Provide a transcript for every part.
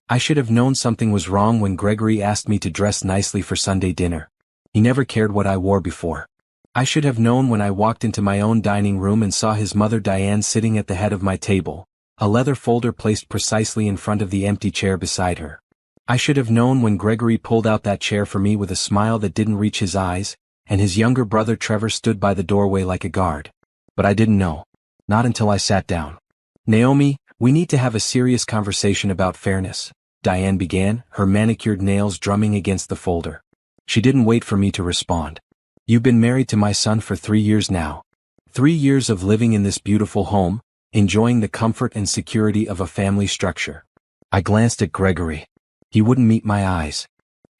I should have known something was wrong when Gregory asked me to dress nicely for Sunday dinner. He never cared what I wore before. I should have known when I walked into my own dining room and saw his mother Diane sitting at the head of my table, a leather folder placed precisely in front of the empty chair beside her. I should have known when Gregory pulled out that chair for me with a smile that didn't reach his eyes, and his younger brother Trevor stood by the doorway like a guard. But I didn't know. Not until I sat down. "Naomi, we need to have a serious conversation about fairness," Diane began, her manicured nails drumming against the folder. She didn't wait for me to respond. "You've been married to my son for 3 years now. 3 years of living in this beautiful home, enjoying the comfort and security of a family structure." I glanced at Gregory. He wouldn't meet my eyes.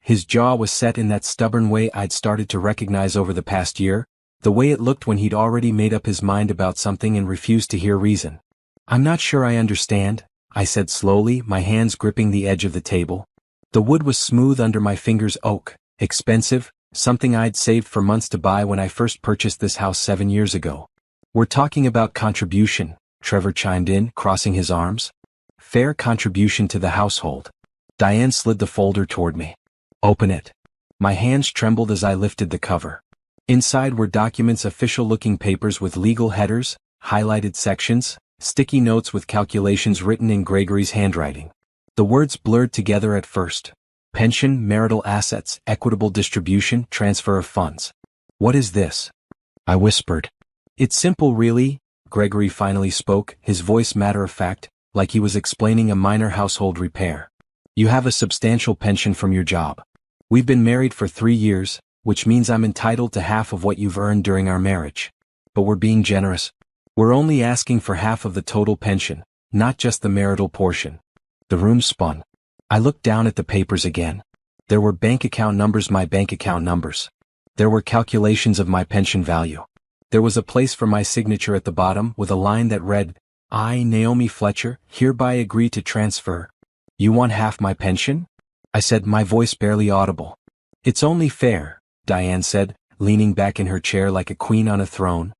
His jaw was set in that stubborn way I'd started to recognize over the past year, the way it looked when he'd already made up his mind about something and refused to hear reason. "I'm not sure I understand," I said slowly, my hands gripping the edge of the table. The wood was smooth under my fingers, oak, expensive, something I'd saved for months to buy when I first purchased this house 7 years ago. "We're talking about contribution," Trevor chimed in, crossing his arms. "Fair contribution to the household." Diane slid the folder toward me. "Open it." My hands trembled as I lifted the cover. Inside were documents, official-looking papers with legal headers, highlighted sections, sticky notes with calculations written in Gregory's handwriting. The words blurred together at first. Pension, marital assets, equitable distribution, transfer of funds. "What is this?" I whispered. "It's simple, really," Gregory finally spoke, his voice matter-of-fact, like he was explaining a minor household repair. "You have a substantial pension from your job. We've been married for 3 years, which means I'm entitled to half of what you've earned during our marriage. But we're being generous. We're only asking for half of the total pension, not just the marital portion." The room spun. I looked down at the papers again. There were bank account numbers, my bank account numbers. There were calculations of my pension value. There was a place for my signature at the bottom with a line that read, "I, Naomi Fletcher, hereby agree to transfer." "You want half my pension?" I said, my voice barely audible. "It's only fair," Diane said, leaning back in her chair like a queen on a throne.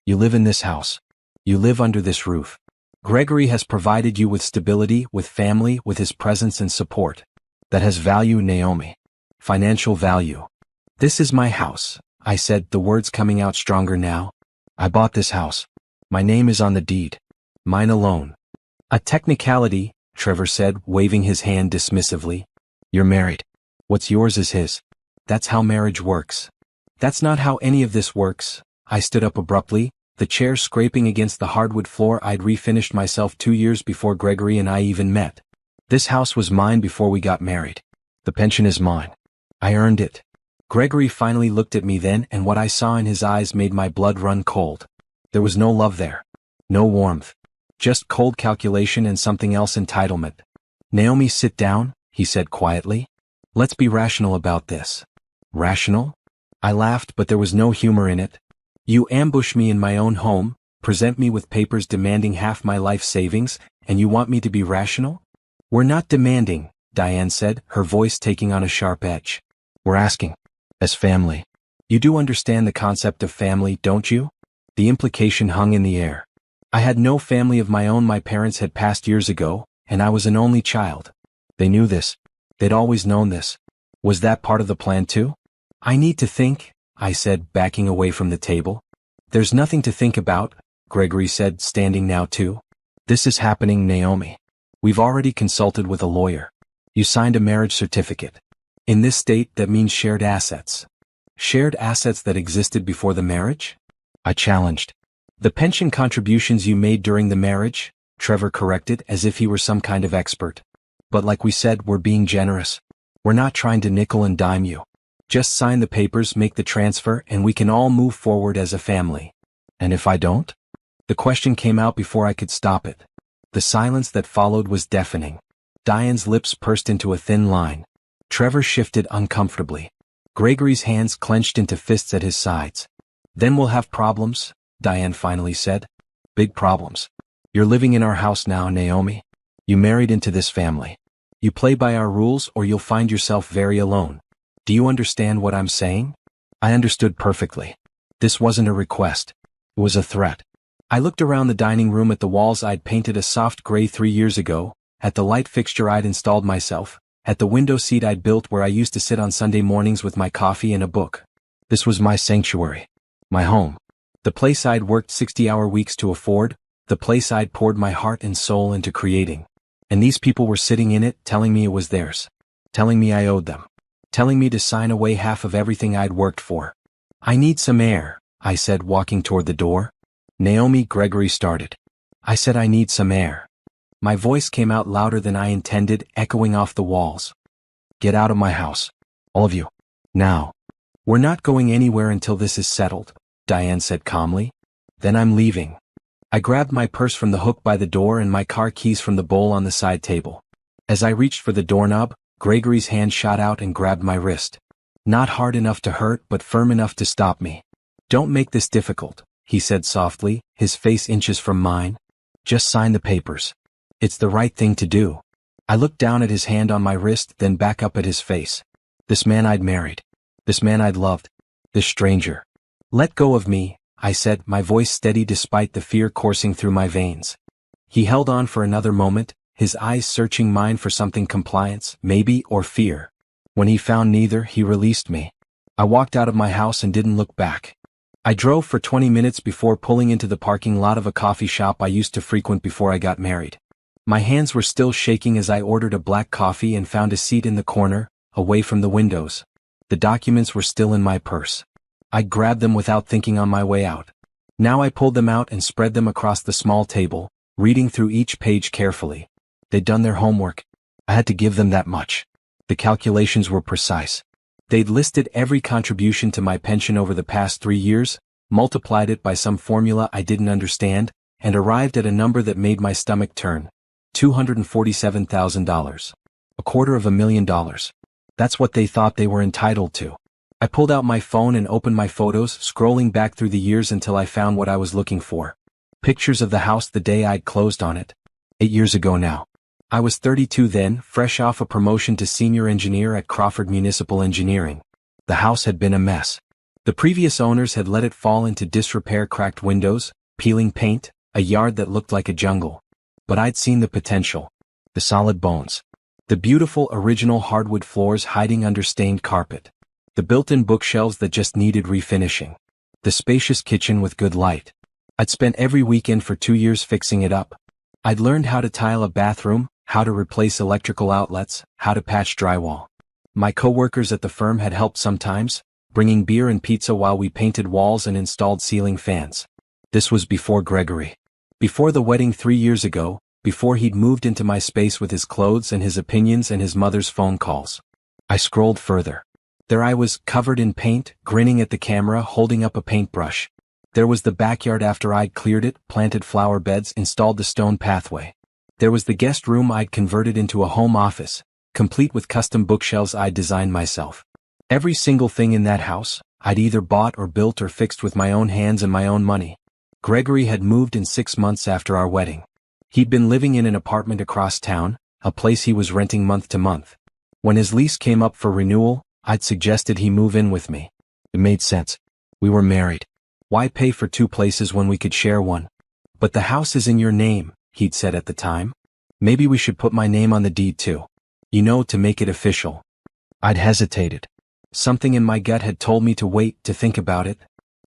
"You live in this house. You live under this roof. Gregory has provided you with stability, with family, with his presence and support. That has value, Naomi. Financial value. This is my house," I said, the words coming out stronger now. "I bought this house. My name is on the deed. Mine alone." "A technicality," Trevor said, waving his hand dismissively. "You're married. What's yours is his. That's how marriage works." "That's not how any of this works." I stood up abruptly, the chair scraping against the hardwood floor. I'd refinished myself 2 years before Gregory and I even met. This house was mine before we got married. The pension is mine. I earned it. Gregory finally looked at me then, and what I saw in his eyes made my blood run cold. There was no love there. No warmth. Just cold calculation and something else, entitlement. "Naomi, sit down," he said quietly. "Let's be rational about this." "Rational?" I laughed, but there was no humor in it. "You ambush me in my own home, present me with papers demanding half my life savings, and you want me to be rational?" "We're not demanding," Diane said, her voice taking on a sharp edge. "We're asking. As family. You do understand the concept of family, don't you?" The implication hung in the air. I had no family of my own. My parents had passed years ago, and I was an only child. They knew this. They'd always known this. Was that part of the plan too? "I need to think," I said, backing away from the table. "There's nothing to think about," Gregory said, standing now too. "This is happening, Naomi. We've already consulted with a lawyer. You signed a marriage certificate. In this state, that means shared assets." "Shared assets that existed before the marriage?" I challenged. "The pension contributions you made during the marriage," Trevor corrected, as if he were some kind of expert. "But like we said, we're being generous. We're not trying to nickel and dime you. Just sign the papers, make the transfer, and we can all move forward as a family." "And if I don't?" The question came out before I could stop it. The silence that followed was deafening. Diane's lips pursed into a thin line. Trevor shifted uncomfortably. Gregory's hands clenched into fists at his sides. "Then we'll have problems," Diane finally said. "Big problems. You're living in our house now, Naomi. You married into this family. You play by our rules or you'll find yourself very alone. Do you understand what I'm saying?" I understood perfectly. This wasn't a request. It was a threat. I looked around the dining room at the walls I'd painted a soft gray 3 years ago, at the light fixture I'd installed myself, at the window seat I'd built where I used to sit on Sunday mornings with my coffee and a book. This was my sanctuary. My home. The place I'd worked 60-hour weeks to afford, the place I'd poured my heart and soul into creating. And these people were sitting in it, telling me it was theirs. Telling me I owed them. Telling me to sign away half of everything I'd worked for. "I need some air," I said, walking toward the door. Naomi, Gregory started. I said, "I need some air." My voice came out louder than I intended, echoing off the walls. "Get out of my house. All of you. Now." "We're not going anywhere until this is settled," Diane said calmly. "Then I'm leaving." I grabbed my purse from the hook by the door and my car keys from the bowl on the side table. As I reached for the doorknob, Gregory's hand shot out and grabbed my wrist. Not hard enough to hurt, but firm enough to stop me. "Don't make this difficult," he said softly, his face inches from mine. "Just sign the papers. It's the right thing to do." I looked down at his hand on my wrist, then back up at his face. This man I'd married. This man I'd loved. This stranger. "Let go of me," I said, my voice steady despite the fear coursing through my veins. He held on for another moment, his eyes searching mine for something: compliance, maybe, or fear. When he found neither, he released me. I walked out of my house and didn't look back. I drove for 20 minutes before pulling into the parking lot of a coffee shop I used to frequent before I got married. My hands were still shaking as I ordered a black coffee and found a seat in the corner, away from the windows. The documents were still in my purse. I grabbed them without thinking on my way out. Now I pulled them out and spread them across the small table, reading through each page carefully. They'd done their homework. I had to give them that much. The calculations were precise. They'd listed every contribution to my pension over the past 3 years, multiplied it by some formula I didn't understand, and arrived at a number that made my stomach turn. $247,000. $250,000. That's what they thought they were entitled to. I pulled out my phone and opened my photos, scrolling back through the years until I found what I was looking for. Pictures of the house the day I'd closed on it. 8 years ago now. I was 32 then, fresh off a promotion to senior engineer at Crawford Municipal Engineering. The house had been a mess. The previous owners had let it fall into disrepair: cracked windows, peeling paint, a yard that looked like a jungle. But I'd seen the potential. The solid bones. The beautiful original hardwood floors hiding under stained carpet. The built-in bookshelves that just needed refinishing. The spacious kitchen with good light. I'd spent every weekend for 2 years fixing it up. I'd learned how to tile a bathroom, how to replace electrical outlets, how to patch drywall. My co-workers at the firm had helped sometimes, bringing beer and pizza while we painted walls and installed ceiling fans. This was before Gregory. Before the wedding 3 years ago, before he'd moved into my space with his clothes and his opinions and his mother's phone calls. I scrolled further. There I was, covered in paint, grinning at the camera, holding up a paintbrush. There was the backyard after I'd cleared it, planted flower beds, installed the stone pathway. There was the guest room I'd converted into a home office, complete with custom bookshelves I'd designed myself. Every single thing in that house, I'd either bought or built or fixed with my own hands and my own money. Gregory had moved in 6 months after our wedding. He'd been living in an apartment across town, a place he was renting month to month. When his lease came up for renewal, I'd suggested he move in with me. It made sense. We were married. Why pay for 2 places when we could share one? "But the house is in your name," he'd said at the time. "Maybe we should put my name on the deed too. You know, to make it official." I'd hesitated. Something in my gut had told me to wait, to think about it.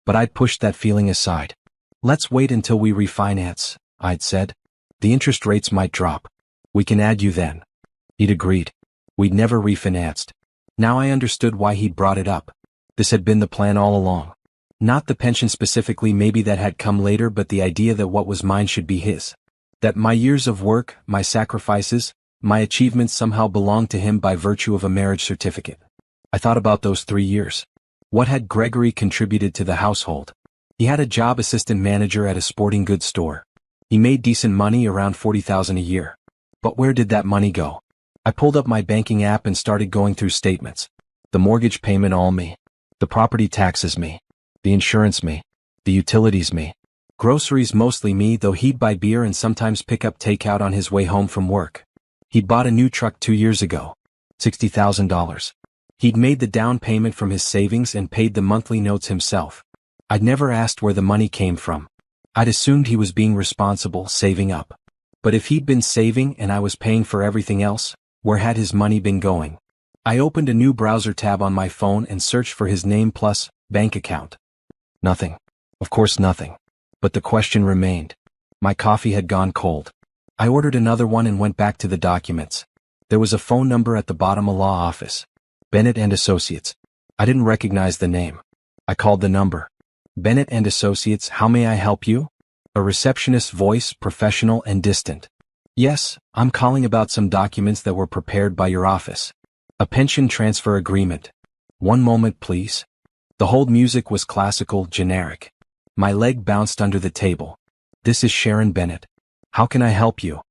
But I'd pushed that feeling aside. "Let's wait until we refinance," I'd said. "The interest rates might drop. We can add you then." He'd agreed. We'd never refinanced. Now I understood why he'd brought it up. This had been the plan all along. Not the pension specifically, maybe that had come later, but the idea that what was mine should be his. That my years of work, my sacrifices, my achievements somehow belonged to him by virtue of a marriage certificate. I thought about those 3 years. What had Gregory contributed to the household? He had a job assistant manager at a sporting goods store. He made decent money, around $40,000 a year. But where did that money go? I pulled up my banking app and started going through statements. The mortgage payment all me. The property taxes me. The insurance me. The utilities me. Groceries mostly me, though he'd buy beer and sometimes pick up takeout on his way home from work. He'd bought a new truck 2 years ago. $60,000. He'd made the down payment from his savings and paid the monthly notes himself. I'd never asked where the money came from. I'd assumed he was being responsible, saving up. But if he'd been saving and I was paying for everything else, where had his money been going? I opened a new browser tab on my phone and searched for his name plus bank account. Nothing. Of course nothing. But the question remained. My coffee had gone cold. I ordered another one and went back to the documents. There was a phone number at the bottom, a law office. Bennett and Associates. I didn't recognize the name. I called the number. Bennett and Associates, how may I help you? A receptionist's voice, professional and distant. Yes, I'm calling about some documents that were prepared by your office. A pension transfer agreement. One moment, please. The hold music was classical, generic. My leg bounced under the table. This is Sharon Bennett. How can I help you?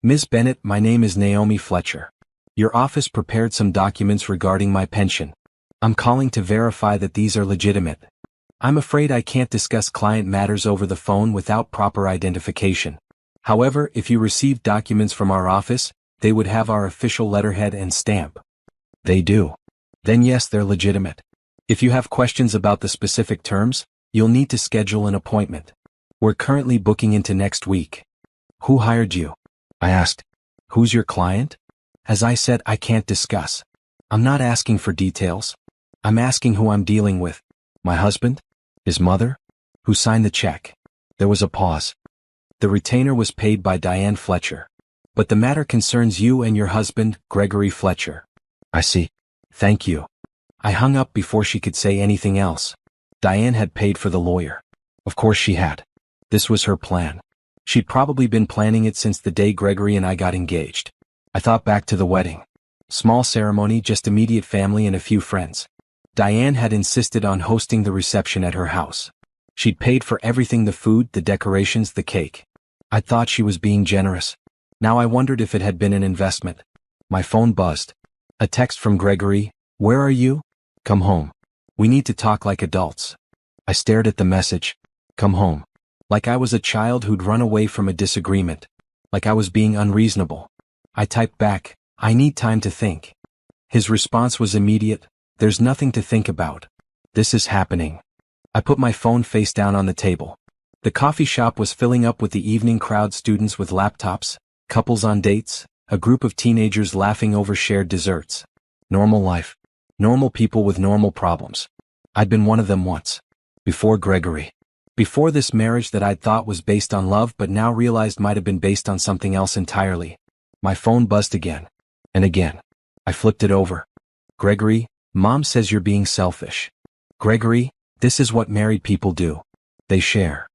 Ms. Bennett, my name is Naomi Fletcher. Your office prepared some documents regarding my pension. I'm calling to verify that these are legitimate. I'm afraid I can't discuss client matters over the phone without proper identification. However, if you received documents from our office, they would have our official letterhead and stamp. They do. Then yes, they're legitimate. If you have questions about the specific terms, you'll need to schedule an appointment. We're currently booking into next week. Who hired you? I asked. Who's your client? As I said, I can't discuss. I'm not asking for details. I'm asking who I'm dealing with. My husband? His mother? Who signed the check? There was a pause. The retainer was paid by Diane Fletcher. But the matter concerns you and your husband, Gregory Fletcher. I see. Thank you. I hung up before she could say anything else. Diane had paid for the lawyer. Of course she had. This was her plan. She'd probably been planning it since the day Gregory and I got engaged. I thought back to the wedding. Small ceremony, just immediate family and a few friends. Diane had insisted on hosting the reception at her house. She'd paid for everything, the food, the decorations, the cake. I thought she was being generous. Now I wondered if it had been an investment. My phone buzzed. A text from Gregory. Where are you? Come home. We need to talk like adults. I stared at the message. Come home. Like I was a child who'd run away from a disagreement. Like I was being unreasonable. I typed back, I need time to think. His response was immediate. There's nothing to think about. This is happening. I put my phone face down on the table. The coffee shop was filling up with the evening crowd, students with laptops, couples on dates, a group of teenagers laughing over shared desserts. Normal life. Normal people with normal problems. I'd been one of them once. Before Gregory. Before this marriage that I'd thought was based on love but now realized might have been based on something else entirely. My phone buzzed again. And again. I flipped it over. Gregory, Mom says you're being selfish. Gregory, this is what married people do. They share.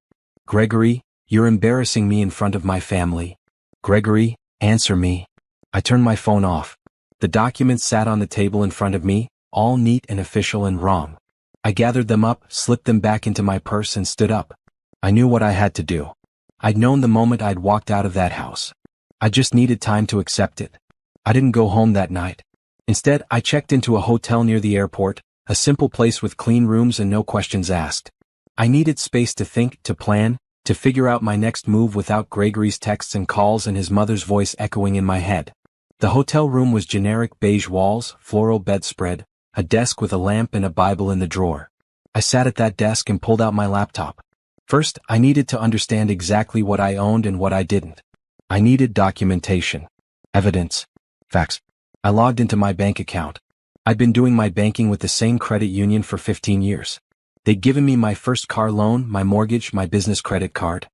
Gregory, you're embarrassing me in front of my family. Gregory, answer me. I turned my phone off. The documents sat on the table in front of me, all neat and official and wrong. I gathered them up, slipped them back into my purse and stood up. I knew what I had to do. I'd known the moment I'd walked out of that house. I just needed time to accept it. I didn't go home that night. Instead, I checked into a hotel near the airport, a simple place with clean rooms and no questions asked. I needed space to think, to plan, to figure out my next move without Gregory's texts and calls and his mother's voice echoing in my head. The hotel room was generic beige walls, floral bedspread, a desk with a lamp and a Bible in the drawer. I sat at that desk and pulled out my laptop. First, I needed to understand exactly what I owned and what I didn't. I needed documentation. Evidence. Facts. I logged into my bank account. I'd been doing my banking with the same credit union for 15 years. They'd given me my first car loan, my mortgage, my business credit card.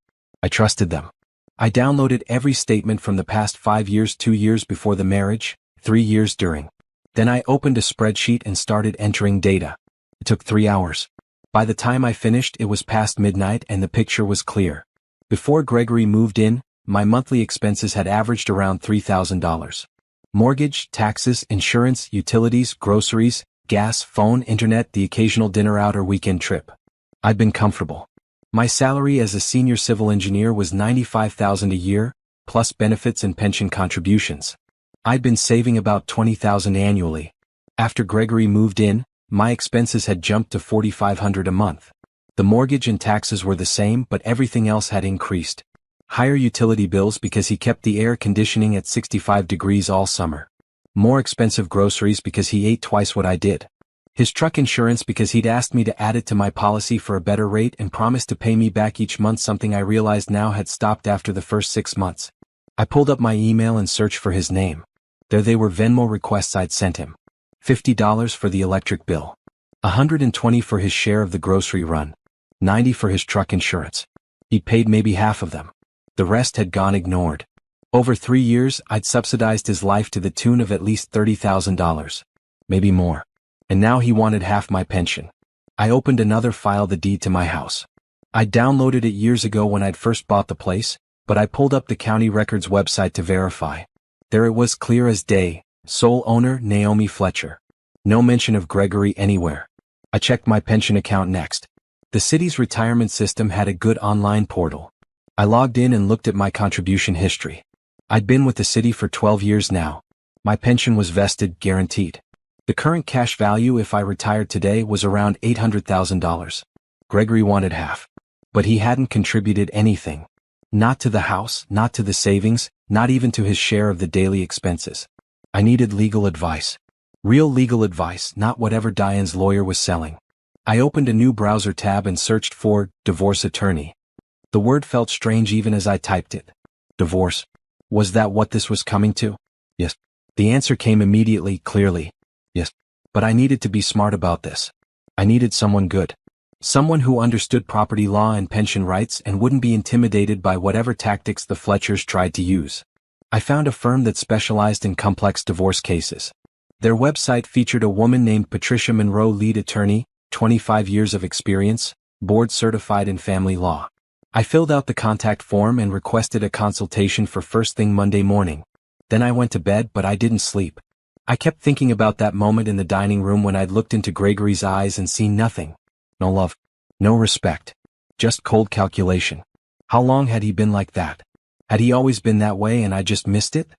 I trusted them. I downloaded every statement from the past 5 years, 2 years before the marriage, 3 years during. Then I opened a spreadsheet and started entering data. It took 3 hours. By the time I finished, it was past midnight and the picture was clear. Before Gregory moved in, my monthly expenses had averaged around $3,000. Mortgage, taxes, insurance, utilities, groceries, gas, phone, internet, the occasional dinner out or weekend trip. I'd been comfortable. My salary as a senior civil engineer was $95,000 a year, plus benefits and pension contributions. I'd been saving about $20,000 annually. After Gregory moved in, my expenses had jumped to $4,500 a month. The mortgage and taxes were the same, but everything else had increased. Higher utility bills because he kept the air conditioning at 65 degrees all summer. More expensive groceries because he ate twice what I did. His truck insurance because he'd asked me to add it to my policy for a better rate and promised to pay me back each month, something I realized now had stopped after the first 6 months. I pulled up my email and searched for his name. There they were, Venmo requests I'd sent him. $50 for the electric bill. $120 for his share of the grocery run. $90 for his truck insurance. He'd paid maybe half of them. The rest had gone ignored. Over 3 years, I'd subsidized his life to the tune of at least $30,000. Maybe more. And now he wanted half my pension. I opened another file, the deed to my house. I'd downloaded it years ago when I'd first bought the place, but I pulled up the county records website to verify. There it was, clear as day, sole owner Naomi Fletcher. No mention of Gregory anywhere. I checked my pension account next. The city's retirement system had a good online portal. I logged in and looked at my contribution history. I'd been with the city for 12 years now. My pension was vested, guaranteed. The current cash value if I retired today was around $800,000. Gregory wanted half. But he hadn't contributed anything. Not to the house, not to the savings, not even to his share of the daily expenses. I needed legal advice. Real legal advice, not whatever Diane's lawyer was selling. I opened a new browser tab and searched for divorce attorney. The word felt strange even as I typed it. Divorce. Was that what this was coming to? Yes. The answer came immediately, clearly. Yes. But I needed to be smart about this. I needed someone good. Someone who understood property law and pension rights and wouldn't be intimidated by whatever tactics the Fletchers tried to use. I found a firm that specialized in complex divorce cases. Their website featured a woman named Patricia Monroe, lead attorney, 25 years of experience, board certified in family law. I filled out the contact form and requested a consultation for first thing Monday morning. Then I went to bed, but I didn't sleep. I kept thinking about that moment in the dining room when I'd looked into Gregory's eyes and seen nothing. No love. No respect. Just cold calculation. How long had he been like that? Had he always been that way and I just missed it?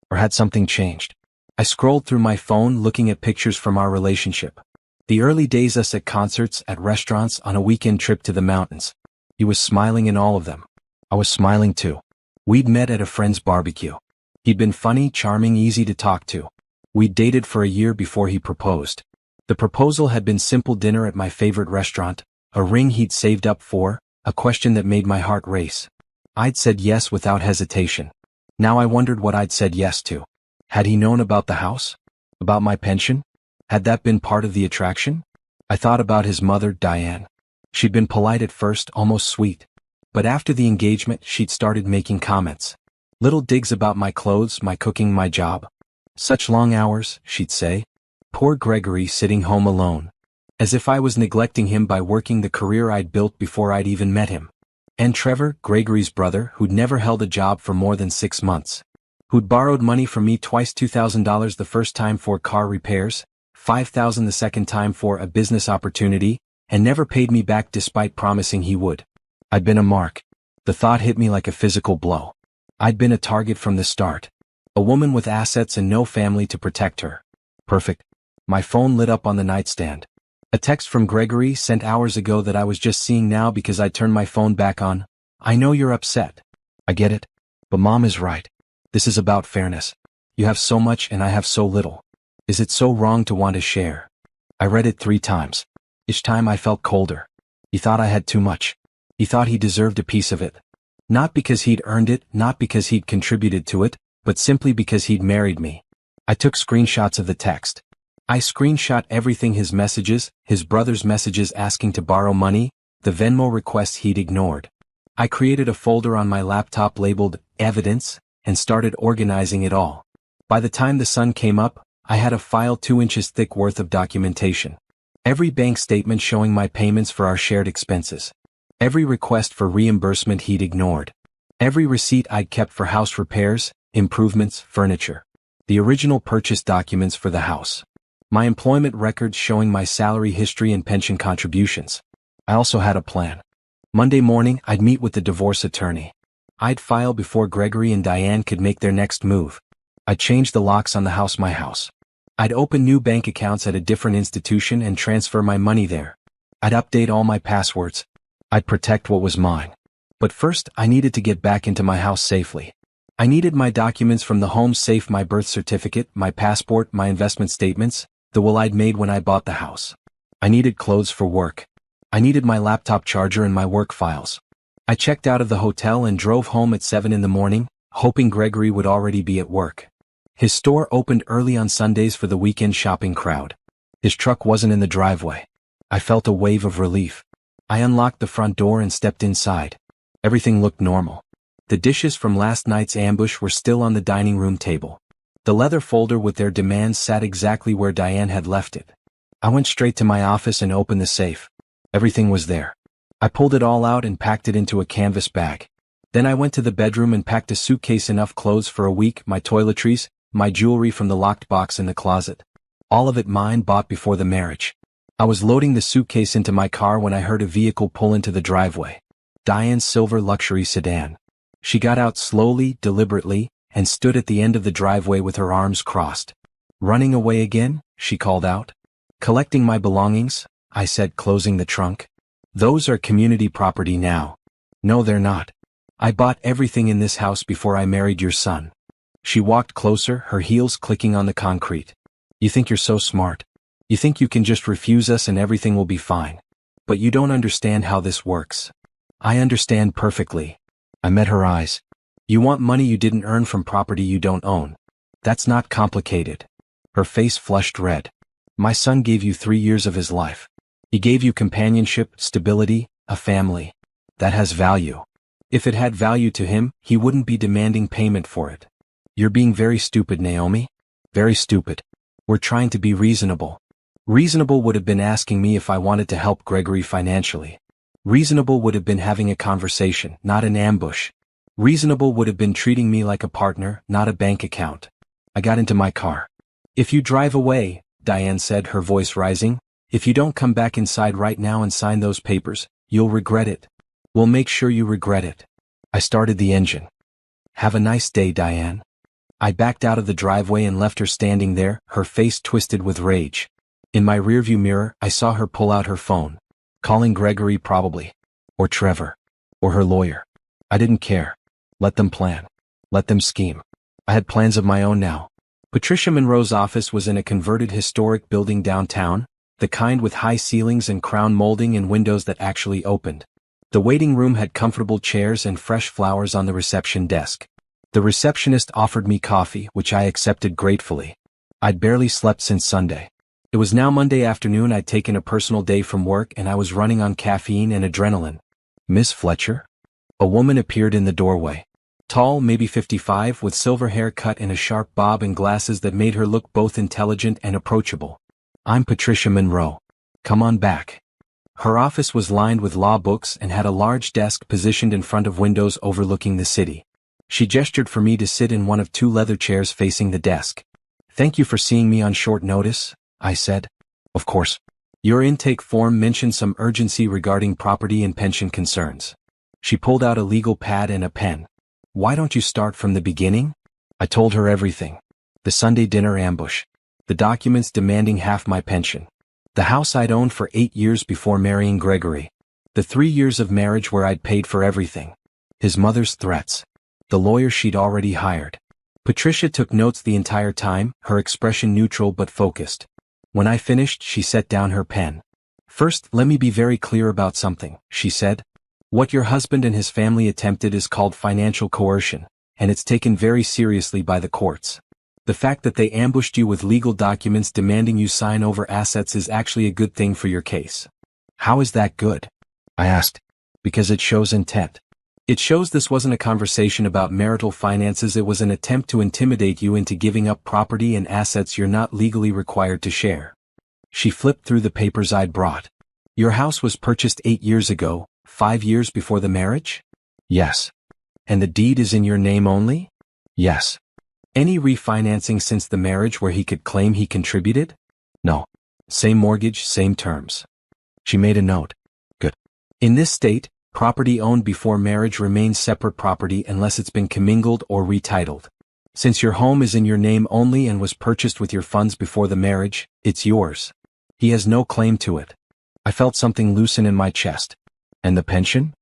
Or had something changed? I scrolled through my phone looking at pictures from our relationship. The early days, us at concerts, at restaurants, on a weekend trip to the mountains. He was smiling in all of them. I was smiling too. We'd met at a friend's barbecue. He'd been funny, charming, easy to talk to. We'd dated for a year before he proposed. The proposal had been simple: dinner at my favorite restaurant, a ring he'd saved up for, a question that made my heart race. I'd said yes without hesitation. Now I wondered what I'd said yes to. Had he known about the house? About my pension? Had that been part of the attraction? I thought about his mother, Diane. She'd been polite at first, almost sweet. But after the engagement, she'd started making comments. Little digs about my clothes, my cooking, my job. Such long hours, she'd say. Poor Gregory sitting home alone. As if I was neglecting him by working the career I'd built before I'd even met him. And Trevor, Gregory's brother, who'd never held a job for more than 6 months. Who'd borrowed money from me twice, $2,000 the first time for car repairs, $5,000 the second time for a business opportunity, and never paid me back despite promising he would. I'd been a mark. The thought hit me like a physical blow. I'd been a target from the start. A woman with assets and no family to protect her. Perfect. My phone lit up on the nightstand. A text from Gregory sent hours ago that I was just seeing now because I turned my phone back on. I know you're upset. I get it. But Mom is right. This is about fairness. You have so much and I have so little. Is it so wrong to want to share? I read it 3 times. Each time I felt colder. He thought I had too much. He thought he deserved a piece of it. Not because he'd earned it, not because he'd contributed to it, but simply because he'd married me. I took screenshots of the text. I screenshot everything: his messages, his brother's messages asking to borrow money, the Venmo requests he'd ignored. I created a folder on my laptop labeled Evidence and started organizing it all. By the time the sun came up, I had a file 2 inches thick worth of documentation. Every bank statement showing my payments for our shared expenses. Every request for reimbursement he'd ignored. Every receipt I'd kept for house repairs, improvements, furniture. The original purchase documents for the house. My employment records showing my salary history and pension contributions. I also had a plan. Monday morning, I'd meet with the divorce attorney. I'd file before Gregory and Diane could make their next move. I'd change the locks on the house, my house. I'd open new bank accounts at a different institution and transfer my money there. I'd update all my passwords. I'd protect what was mine. But first, I needed to get back into my house safely. I needed my documents from the home safe: my birth certificate, my passport, my investment statements, the will I'd made when I bought the house. I needed clothes for work. I needed my laptop charger and my work files. I checked out of the hotel and drove home at 7 in the morning, hoping Gregory would already be at work. His store opened early on Sundays for the weekend shopping crowd. His truck wasn't in the driveway. I felt a wave of relief. I unlocked the front door and stepped inside. Everything looked normal. The dishes from last night's ambush were still on the dining room table. The leather folder with their demands sat exactly where Diane had left it. I went straight to my office and opened the safe. Everything was there. I pulled it all out and packed it into a canvas bag. Then I went to the bedroom and packed a suitcase, enough clothes for a week, my toiletries, my jewelry from the locked box in the closet. All of it mine, bought before the marriage. I was loading the suitcase into my car when I heard a vehicle pull into the driveway. Diane's silver luxury sedan. She got out slowly, deliberately, and stood at the end of the driveway with her arms crossed. "Running away again?" she called out. "Collecting my belongings," I said, closing the trunk. "Those are community property now." "No, they're not. I bought everything in this house before I married your son." She walked closer, her heels clicking on the concrete. "You think you're so smart. You think you can just refuse us and everything will be fine. But you don't understand how this works." "I understand perfectly." I met her eyes. "You want money you didn't earn from property you don't own. That's not complicated." Her face flushed red. "My son gave you 3 years of his life. He gave you companionship, stability, a family. That has value. If it had value to him, he wouldn't be demanding payment for it." "You're being very stupid, Naomi. Very stupid. We're trying to be reasonable." Reasonable would have been asking me if I wanted to help Gregory financially. Reasonable would have been having a conversation, not an ambush. Reasonable would have been treating me like a partner, not a bank account. I got into my car. "If you drive away," Diane said, her voice rising, "if you don't come back inside right now and sign those papers, you'll regret it. We'll make sure you regret it." I started the engine. "Have a nice day, Diane." I backed out of the driveway and left her standing there, her face twisted with rage. In my rearview mirror, I saw her pull out her phone. Calling Gregory probably. Or Trevor. Or her lawyer. I didn't care. Let them plan. Let them scheme. I had plans of my own now. Patricia Monroe's office was in a converted historic building downtown, the kind with high ceilings and crown molding and windows that actually opened. The waiting room had comfortable chairs and fresh flowers on the reception desk. The receptionist offered me coffee, which I accepted gratefully. I'd barely slept since Sunday. It was now Monday afternoon. I'd taken a personal day from work and I was running on caffeine and adrenaline. "Miss Fletcher?" A woman appeared in the doorway. Tall, maybe 55, with silver hair cut in a sharp bob and glasses that made her look both intelligent and approachable. "I'm Patricia Monroe. Come on back." Her office was lined with law books and had a large desk positioned in front of windows overlooking the city. She gestured for me to sit in one of 2 leather chairs facing the desk. "Thank you for seeing me on short notice," I said. "Of course. Your intake form mentioned some urgency regarding property and pension concerns." She pulled out a legal pad and a pen. "Why don't you start from the beginning?" I told her everything. The Sunday dinner ambush. The documents demanding half my pension. The house I'd owned for 8 years before marrying Gregory. The 3 years of marriage where I'd paid for everything. His mother's threats. The lawyer she'd already hired. Patricia took notes the entire time, her expression neutral but focused. When I finished, she set down her pen. "First, let me be very clear about something," she said. "What your husband and his family attempted is called financial coercion, and it's taken very seriously by the courts. The fact that they ambushed you with legal documents demanding you sign over assets is actually a good thing for your case." "How is that good?" I asked. "Because it shows intent. It shows this wasn't a conversation about marital finances. It was an attempt to intimidate you into giving up property and assets you're not legally required to share." She flipped through the papers I'd brought. "Your house was purchased 8 years ago, 5 years before the marriage?" "Yes." "And the deed is in your name only?" "Yes." "Any refinancing since the marriage where he could claim he contributed?" "No." "Same mortgage, same terms." She made a note. "Good. In this state, property owned before marriage remains separate property unless it's been commingled or retitled. Since your home is in your name only and was purchased with your funds before the marriage, it's yours. He has no claim to it." I felt something loosen in my chest. "And the pension?"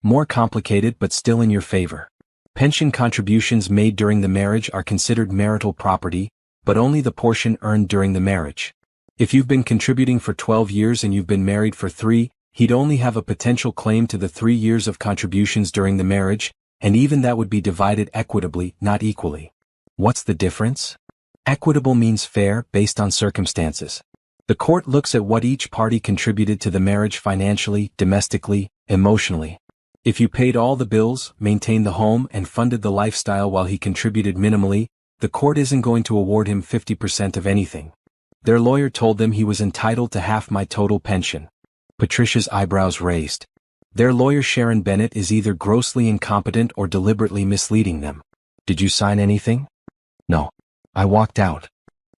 "More complicated but still in your favor. Pension contributions made during the marriage are considered marital property, but only the portion earned during the marriage. If you've been contributing for 12 years and you've been married for 3, he'd only have a potential claim to the 3 years of contributions during the marriage, And even that would be divided equitably, not equally. What's the difference? Equitable means fair, based on circumstances. The court looks at what each party contributed to the marriage financially, domestically, emotionally. If you paid all the bills, maintained the home, and funded the lifestyle while he contributed minimally, the court isn't going to award him 50% of anything. Their lawyer told them he was entitled to half my total pension. Patricia's eyebrows raised. Their lawyer Sharon Bennett is either grossly incompetent or deliberately misleading them. Did you sign anything? No. I walked out.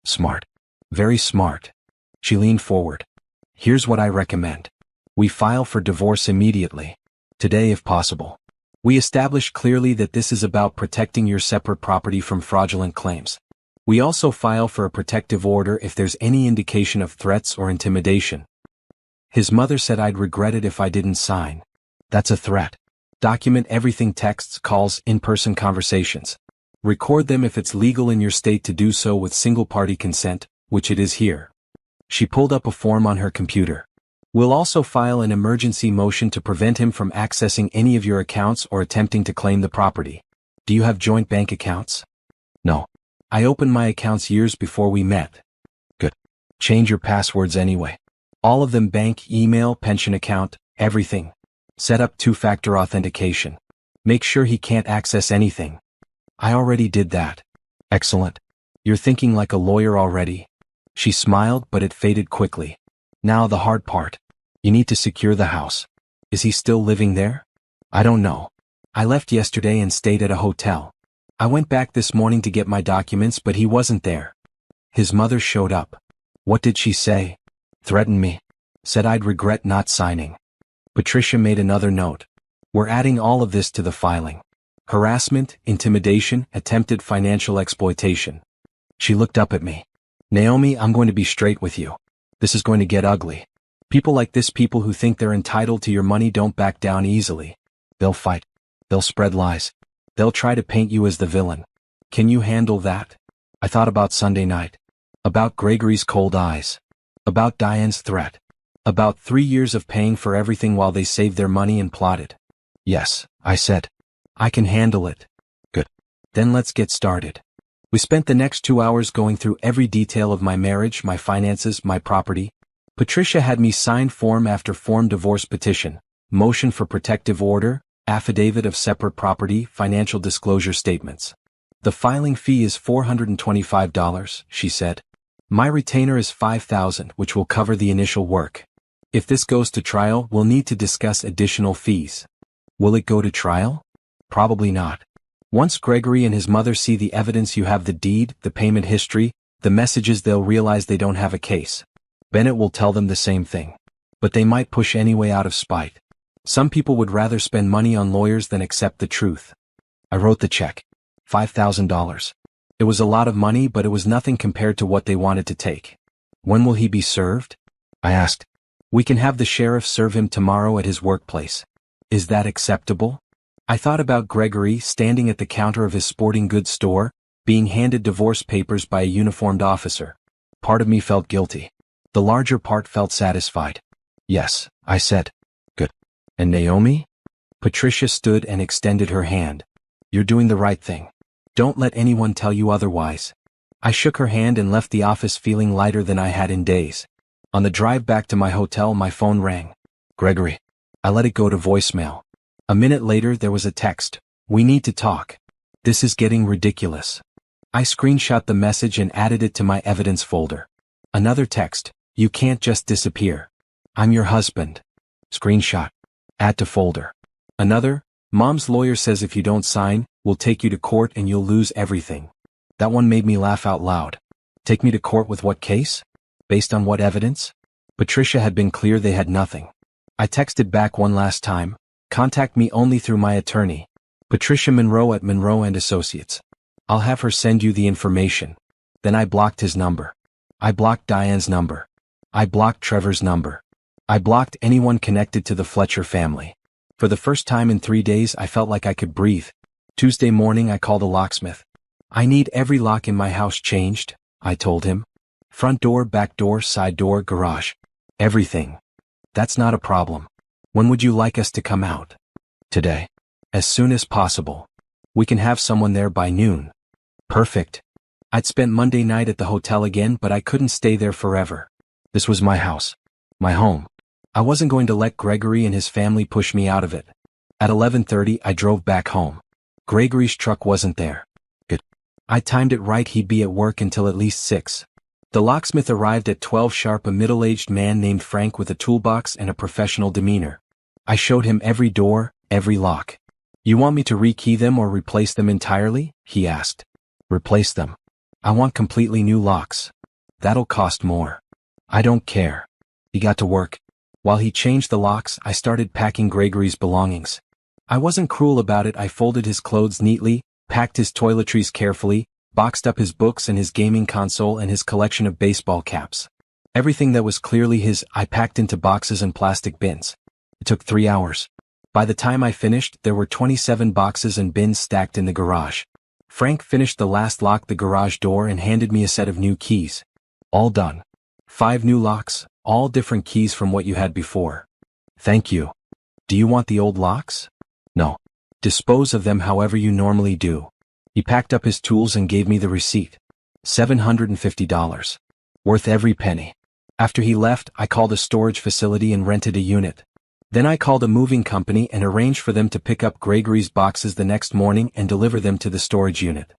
Smart. Very smart. She leaned forward. Here's what I recommend. We file for divorce immediately. Today if possible. We establish clearly that this is about protecting your separate property from fraudulent claims. We also file for a protective order if there's any indication of threats or intimidation. His mother said I'd regret it if I didn't sign. That's a threat. Document everything: texts, calls, in-person conversations. Record them if it's legal in your state to do so with single-party consent, which it is here. She pulled up a form on her computer. We'll also file an emergency motion to prevent him from accessing any of your accounts or attempting to claim the property. Do you have joint bank accounts? No. I opened my accounts years before we met. Good. Change your passwords anyway. All of them: bank, email, pension account, everything. Set up two-factor authentication. Make sure he can't access anything. I already did that. Excellent. You're thinking like a lawyer already. She smiled, but it faded quickly. Now the hard part. You need to secure the house. Is he still living there? I don't know. I left yesterday and stayed at a hotel. I went back this morning to get my documents, but he wasn't there. His mother showed up. What did she say? Threatened me. Said I'd regret not signing. Patricia made another note. We're adding all of this to the filing. Harassment, intimidation, attempted financial exploitation. She looked up at me. Naomi, I'm going to be straight with you. This is going to get ugly. People like this, people who think they're entitled to your money, don't back down easily. They'll fight. They'll spread lies. They'll try to paint you as the villain. Can you handle that? I thought about Sunday night. About Gregory's cold eyes. About Diane's threat. About 3 years of paying for everything while they saved their money and plotted. Yes, I said. I can handle it. Good. Then let's get started. We spent the next 2 hours going through every detail of my marriage, my finances, my property. Patricia had me sign form after form: divorce petition, motion for protective order, affidavit of separate property, financial disclosure statements. The filing fee is $425, she said. My retainer is $5,000, which will cover the initial work. If this goes to trial, we'll need to discuss additional fees. Will it go to trial? Probably not. Once Gregory and his mother see the evidence, you have the deed, the payment history, the messages, they'll realize they don't have a case. Bennett will tell them the same thing. But they might push anyway out of spite. Some people would rather spend money on lawyers than accept the truth. I wrote the check. $5,000. It was a lot of money, but it was nothing compared to what they wanted to take. When will he be served? I asked. We can have the sheriff serve him tomorrow at his workplace. Is that acceptable? I thought about Gregory standing at the counter of his sporting goods store, being handed divorce papers by a uniformed officer. Part of me felt guilty. The larger part felt satisfied. Yes, I said. Good. And Naomi? Patricia stood and extended her hand. You're doing the right thing. Don't let anyone tell you otherwise. I shook her hand and left the office feeling lighter than I had in days. On the drive back to my hotel, my phone rang. Gregory. I let it go to voicemail. A minute later, there was a text. We need to talk. This is getting ridiculous. I screenshot the message and added it to my evidence folder. Another text. You can't just disappear. I'm your husband. Screenshot. Add to folder. Another. Mom's lawyer says if you don't sign, we'll take you to court and you'll lose everything. That one made me laugh out loud. Take me to court with what case? Based on what evidence? Patricia had been clear they had nothing. I texted back one last time. Contact me only through my attorney. Patricia Monroe at Monroe & Associates. I'll have her send you the information. Then I blocked his number. I blocked Diane's number. I blocked Trevor's number. I blocked anyone connected to the Fletcher family. For the first time in 3 days, I felt like I could breathe. Tuesday morning, I called a locksmith. I need every lock in my house changed, I told him. Front door, back door, side door, garage. Everything. That's not a problem. When would you like us to come out? Today. As soon as possible. We can have someone there by noon. Perfect. I'd spent Monday night at the hotel again, but I couldn't stay there forever. This was my house. My home. I wasn't going to let Gregory and his family push me out of it. At 11:30 I drove back home. Gregory's truck wasn't there. Good. I timed it right, he'd be at work until at least 6. The locksmith arrived at 12 sharp, a middle-aged man named Frank with a toolbox and a professional demeanor. I showed him every door, every lock. You want me to rekey them or replace them entirely? He asked. Replace them. I want completely new locks. That'll cost more. I don't care. He got to work. While he changed the locks, I started packing Gregory's belongings. I wasn't cruel about it. I folded his clothes neatly, packed his toiletries carefully, boxed up his books and his gaming console and his collection of baseball caps. Everything that was clearly his, I packed into boxes and plastic bins. It took 3 hours. By the time I finished, there were 27 boxes and bins stacked in the garage. Frank finished the last lock, the garage door, and handed me a set of new keys. All done. 5 new locks, all different keys from what you had before. Thank you. Do you want the old locks? No. Dispose of them however you normally do. He packed up his tools and gave me the receipt. $750. Worth every penny. After he left, I called a storage facility and rented a unit. Then I called a moving company and arranged for them to pick up Gregory's boxes the next morning and deliver them to the storage unit.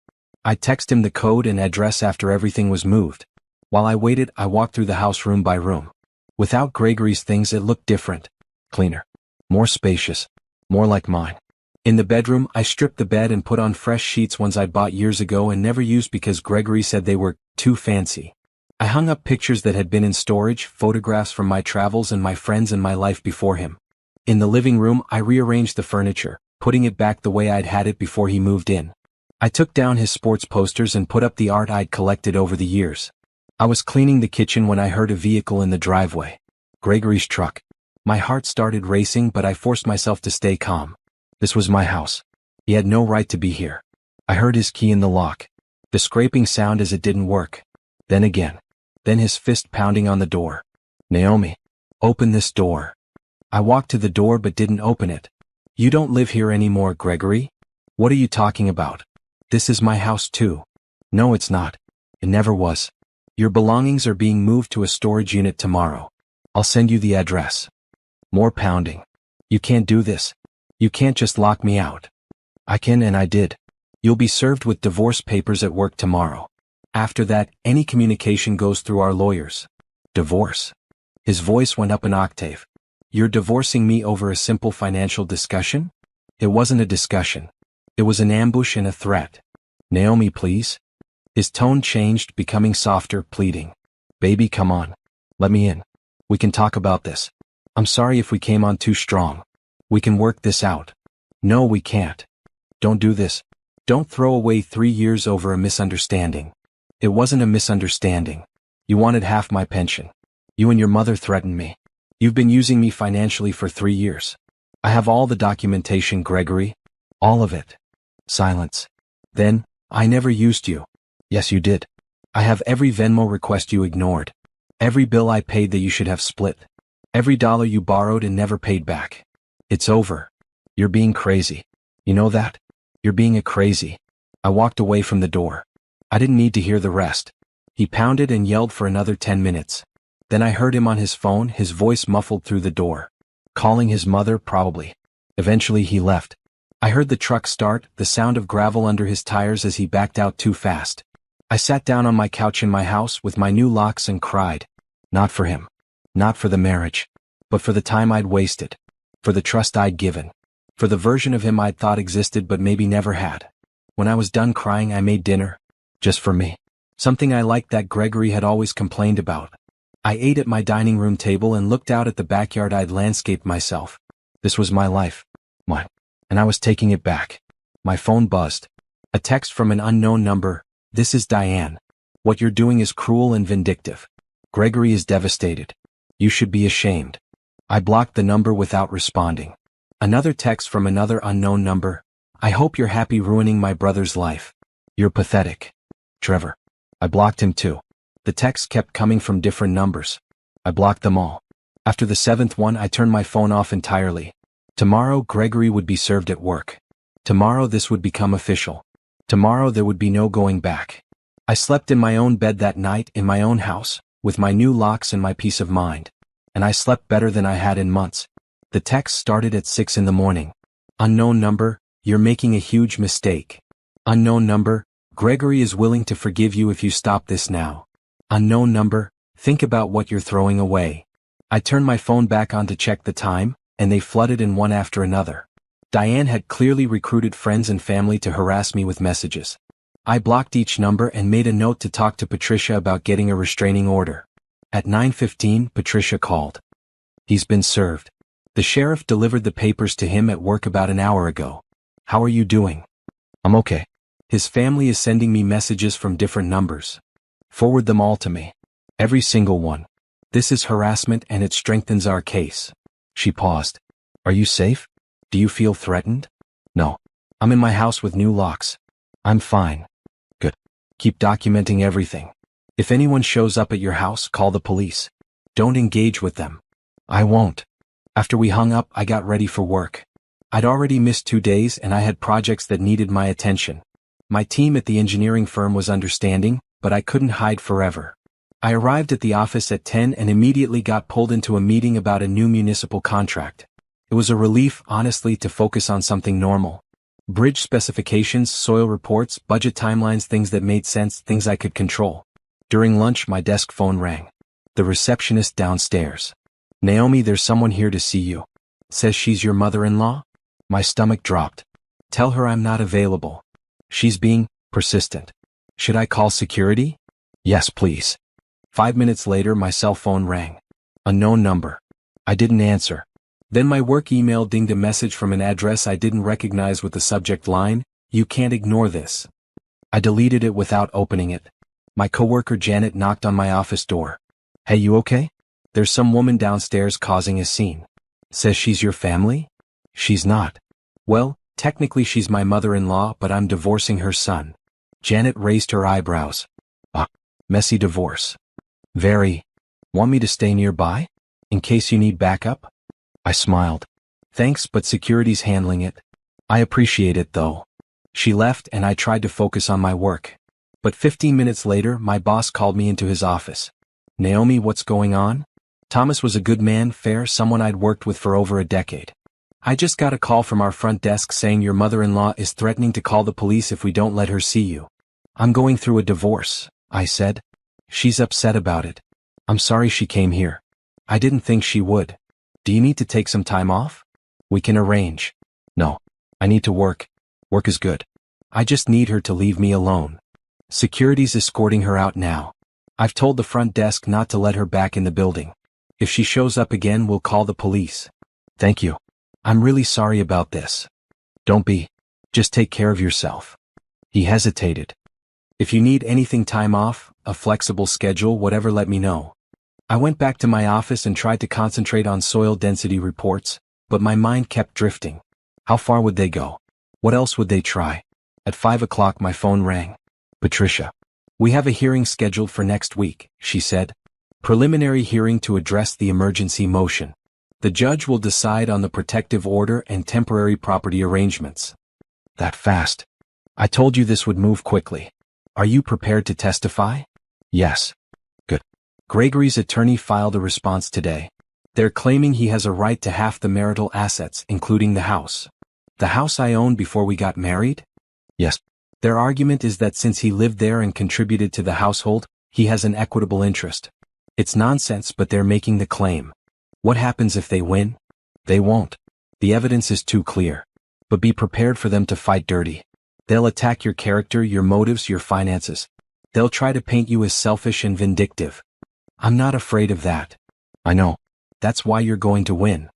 I texted him the code and address after everything was moved. While I waited, I walked through the house room by room. Without Gregory's things, it looked different. Cleaner. More spacious. More like mine. In the bedroom, I stripped the bed and put on fresh sheets, ones I'd bought years ago and never used because Gregory said they were too fancy. I hung up pictures that had been in storage, photographs from my travels and my friends and my life before him. In the living room, I rearranged the furniture, putting it back the way I'd had it before he moved in. I took down his sports posters and put up the art I'd collected over the years. I was cleaning the kitchen when I heard a vehicle in the driveway. Gregory's truck. My heart started racing, but I forced myself to stay calm. This was my house. He had no right to be here. I heard his key in the lock. The scraping sound as it didn't work. Then again. Then his fist pounding on the door. Naomi. Open this door. I walked to the door but didn't open it. You don't live here anymore, Gregory? What are you talking about? This is my house too. No, it's not. It never was. Your belongings are being moved to a storage unit tomorrow. I'll send you the address. More pounding. You can't do this. You can't just lock me out. I can, and I did. You'll be served with divorce papers at work tomorrow. After that, any communication goes through our lawyers. Divorce. His voice went up an octave. You're divorcing me over a simple financial discussion? It wasn't a discussion. It was an ambush and a threat. Naomi, please. His tone changed, becoming softer, pleading. Baby, come on. Let me in. We can talk about this. I'm sorry if we came on too strong. We can work this out. No, we can't. Don't do this. Don't throw away 3 years over a misunderstanding. It wasn't a misunderstanding. You wanted half my pension. You and your mother threatened me. You've been using me financially for 3 years. I have all the documentation, Gregory. All of it. Silence. Then, I never used you. Yes, you did. I have every Venmo request you ignored. Every bill I paid that you should have split. Every dollar you borrowed and never paid back. It's over. You're being crazy. You know that? You're being a crazy. I walked away from the door. I didn't need to hear the rest. He pounded and yelled for another 10 minutes. Then I heard him on his phone, his voice muffled through the door. Calling his mother, probably. Eventually he left. I heard the truck start, the sound of gravel under his tires as he backed out too fast. I sat down on my couch in my house with my new locks and cried. Not for him. Not for the marriage. But for the time I'd wasted. For the trust I'd given. For the version of him I'd thought existed but maybe never had. When I was done crying, I made dinner. Just for me. Something I liked that Gregory had always complained about. I ate at my dining room table and looked out at the backyard I'd landscaped myself. This was my life. Mine. And I was taking it back. My phone buzzed. A text from an unknown number. This is Diane. What you're doing is cruel and vindictive. Gregory is devastated. You should be ashamed. I blocked the number without responding. Another text from another unknown number. I hope you're happy ruining my brother's life. You're pathetic. Trevor. I blocked him too. The texts kept coming from different numbers. I blocked them all. After the 7th one, I turned my phone off entirely. Tomorrow, Gregory would be served at work. Tomorrow this would become official. Tomorrow there would be no going back. I slept in my own bed that night in my own house, with my new locks and my peace of mind. And I slept better than I had in months. The text started at 6 in the morning. Unknown number, you're making a huge mistake. Unknown number, Gregory is willing to forgive you if you stop this now. Unknown number, think about what you're throwing away. I turned my phone back on to check the time, and they flooded in one after another. Diane had clearly recruited friends and family to harass me with messages. I blocked each number and made a note to talk to Patricia about getting a restraining order. At 9:15, Patricia called. He's been served. The sheriff delivered the papers to him at work about an hour ago. How are you doing? I'm okay. His family is sending me messages from different numbers. Forward them all to me. Every single one. This is harassment and it strengthens our case. She paused. Are you safe? Do you feel threatened? No. I'm in my house with new locks. I'm fine. Good. Keep documenting everything. If anyone shows up at your house, call the police. Don't engage with them. I won't. After we hung up, I got ready for work. I'd already missed 2 days and I had projects that needed my attention. My team at the engineering firm was understanding, but I couldn't hide forever. I arrived at the office at 10 and immediately got pulled into a meeting about a new municipal contract. It was a relief, honestly, to focus on something normal. Bridge specifications, soil reports, budget timelines, things that made sense, things I could control. During lunch, my desk phone rang. The receptionist downstairs. Naomi, there's someone here to see you. Says she's your mother-in-law? My stomach dropped. Tell her I'm not available. She's being persistent. Should I call security? Yes, please. 5 minutes later, my cell phone rang. Unknown number. I didn't answer. Then my work email dinged a message from an address I didn't recognize with the subject line, "You can't ignore this." I deleted it without opening it. My coworker Janet knocked on my office door. Hey, you okay? There's some woman downstairs causing a scene. Says she's your family? She's not. Well, technically she's my mother-in-law, but I'm divorcing her son. Janet raised her eyebrows. Messy divorce. Very. Want me to stay nearby? In case you need backup? I smiled. Thanks, but security's handling it. I appreciate it though. She left and I tried to focus on my work. But 15 minutes later, my boss called me into his office. Naomi, what's going on? Thomas was a good man, fair, someone I'd worked with for over a decade. I just got a call from our front desk saying your mother-in-law is threatening to call the police if we don't let her see you. I'm going through a divorce, I said. She's upset about it. I'm sorry she came here. I didn't think she would. Do you need to take some time off? We can arrange. No. I need to work. Work is good. I just need her to leave me alone. Security's escorting her out now. I've told the front desk not to let her back in the building. If she shows up again, we'll call the police. Thank you. I'm really sorry about this. Don't be. Just take care of yourself. He hesitated. If you need anything time off, a flexible schedule, whatever, let me know. I went back to my office and tried to concentrate on soil density reports, but my mind kept drifting. How far would they go? What else would they try? At 5 o'clock my phone rang. Patricia. We have a hearing scheduled for next week, she said. Preliminary hearing to address the emergency motion. The judge will decide on the protective order and temporary property arrangements. That fast. I told you this would move quickly. Are you prepared to testify? Yes. Good. Gregory's attorney filed a response today. They're claiming he has a right to half the marital assets, including the house. The house I owned before we got married? Yes. Their argument is that since he lived there and contributed to the household, he has an equitable interest. It's nonsense, but they're making the claim. What happens if they win? They won't. The evidence is too clear. But be prepared for them to fight dirty. They'll attack your character, your motives, your finances. They'll try to paint you as selfish and vindictive. I'm not afraid of that. I know. That's why you're going to win.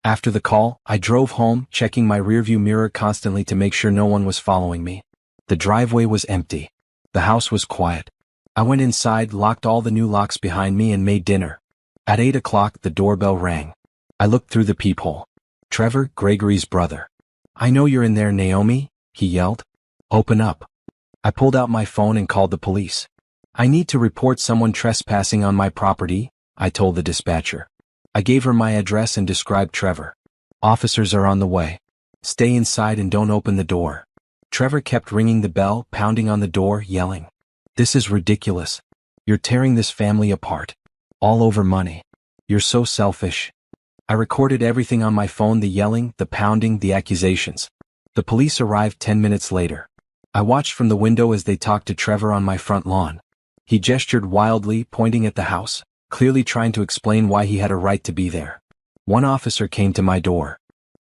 After the call, I drove home, checking my rearview mirror constantly to make sure no one was following me. The driveway was empty. The house was quiet. I went inside, locked all the new locks behind me, and made dinner. At 8 o'clock, the doorbell rang. I looked through the peephole. Trevor, Gregory's brother. I know you're in there, Naomi, he yelled. Open up. I pulled out my phone and called the police. I need to report someone trespassing on my property, I told the dispatcher. I gave her my address and described Trevor. Officers are on the way. Stay inside and don't open the door. Trevor kept ringing the bell, pounding on the door, yelling. This is ridiculous. You're tearing this family apart. All over money. You're so selfish. I recorded everything on my phone, the yelling, the pounding, the accusations. The police arrived 10 minutes later. I watched from the window as they talked to Trevor on my front lawn. He gestured wildly, pointing at the house, clearly trying to explain why he had a right to be there. One officer came to my door.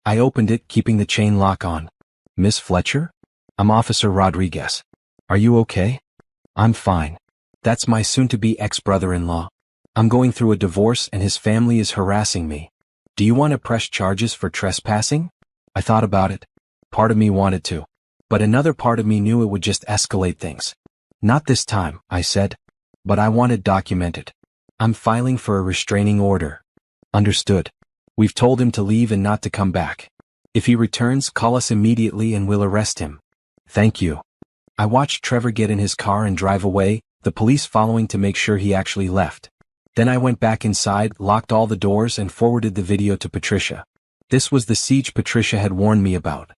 I opened it, keeping the chain lock on. Miss Fletcher? I'm Officer Rodriguez. Are you okay? I'm fine. That's my soon-to-be ex-brother-in-law. I'm going through a divorce and his family is harassing me. Do you want to press charges for trespassing? I thought about it. Part of me wanted to. But another part of me knew it would just escalate things. Not this time, I said. But I want it documented. I'm filing for a restraining order. Understood. We've told him to leave and not to come back. If he returns, call us immediately and we'll arrest him. Thank you. I watched Trevor get in his car and drive away, the police following to make sure he actually left. Then I went back inside, locked all the doors and forwarded the video to Patricia. This was the siege Patricia had warned me about.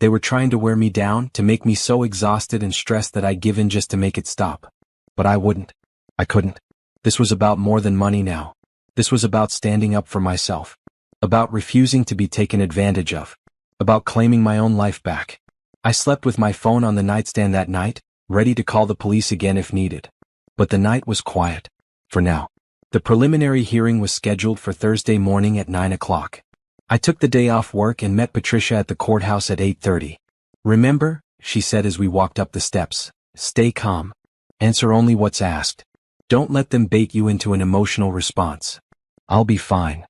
They were trying to wear me down, to make me so exhausted and stressed that I'd give in just to make it stop. But I wouldn't. I couldn't. This was about more than money now. This was about standing up for myself. About refusing to be taken advantage of. About claiming my own life back. I slept with my phone on the nightstand that night, ready to call the police again if needed. But the night was quiet. For now. The preliminary hearing was scheduled for Thursday morning at 9 o'clock. I took the day off work and met Patricia at the courthouse at 8:30. Remember, she said as we walked up the steps, stay calm. Answer only what's asked. Don't let them bait you into an emotional response. I'll be fine.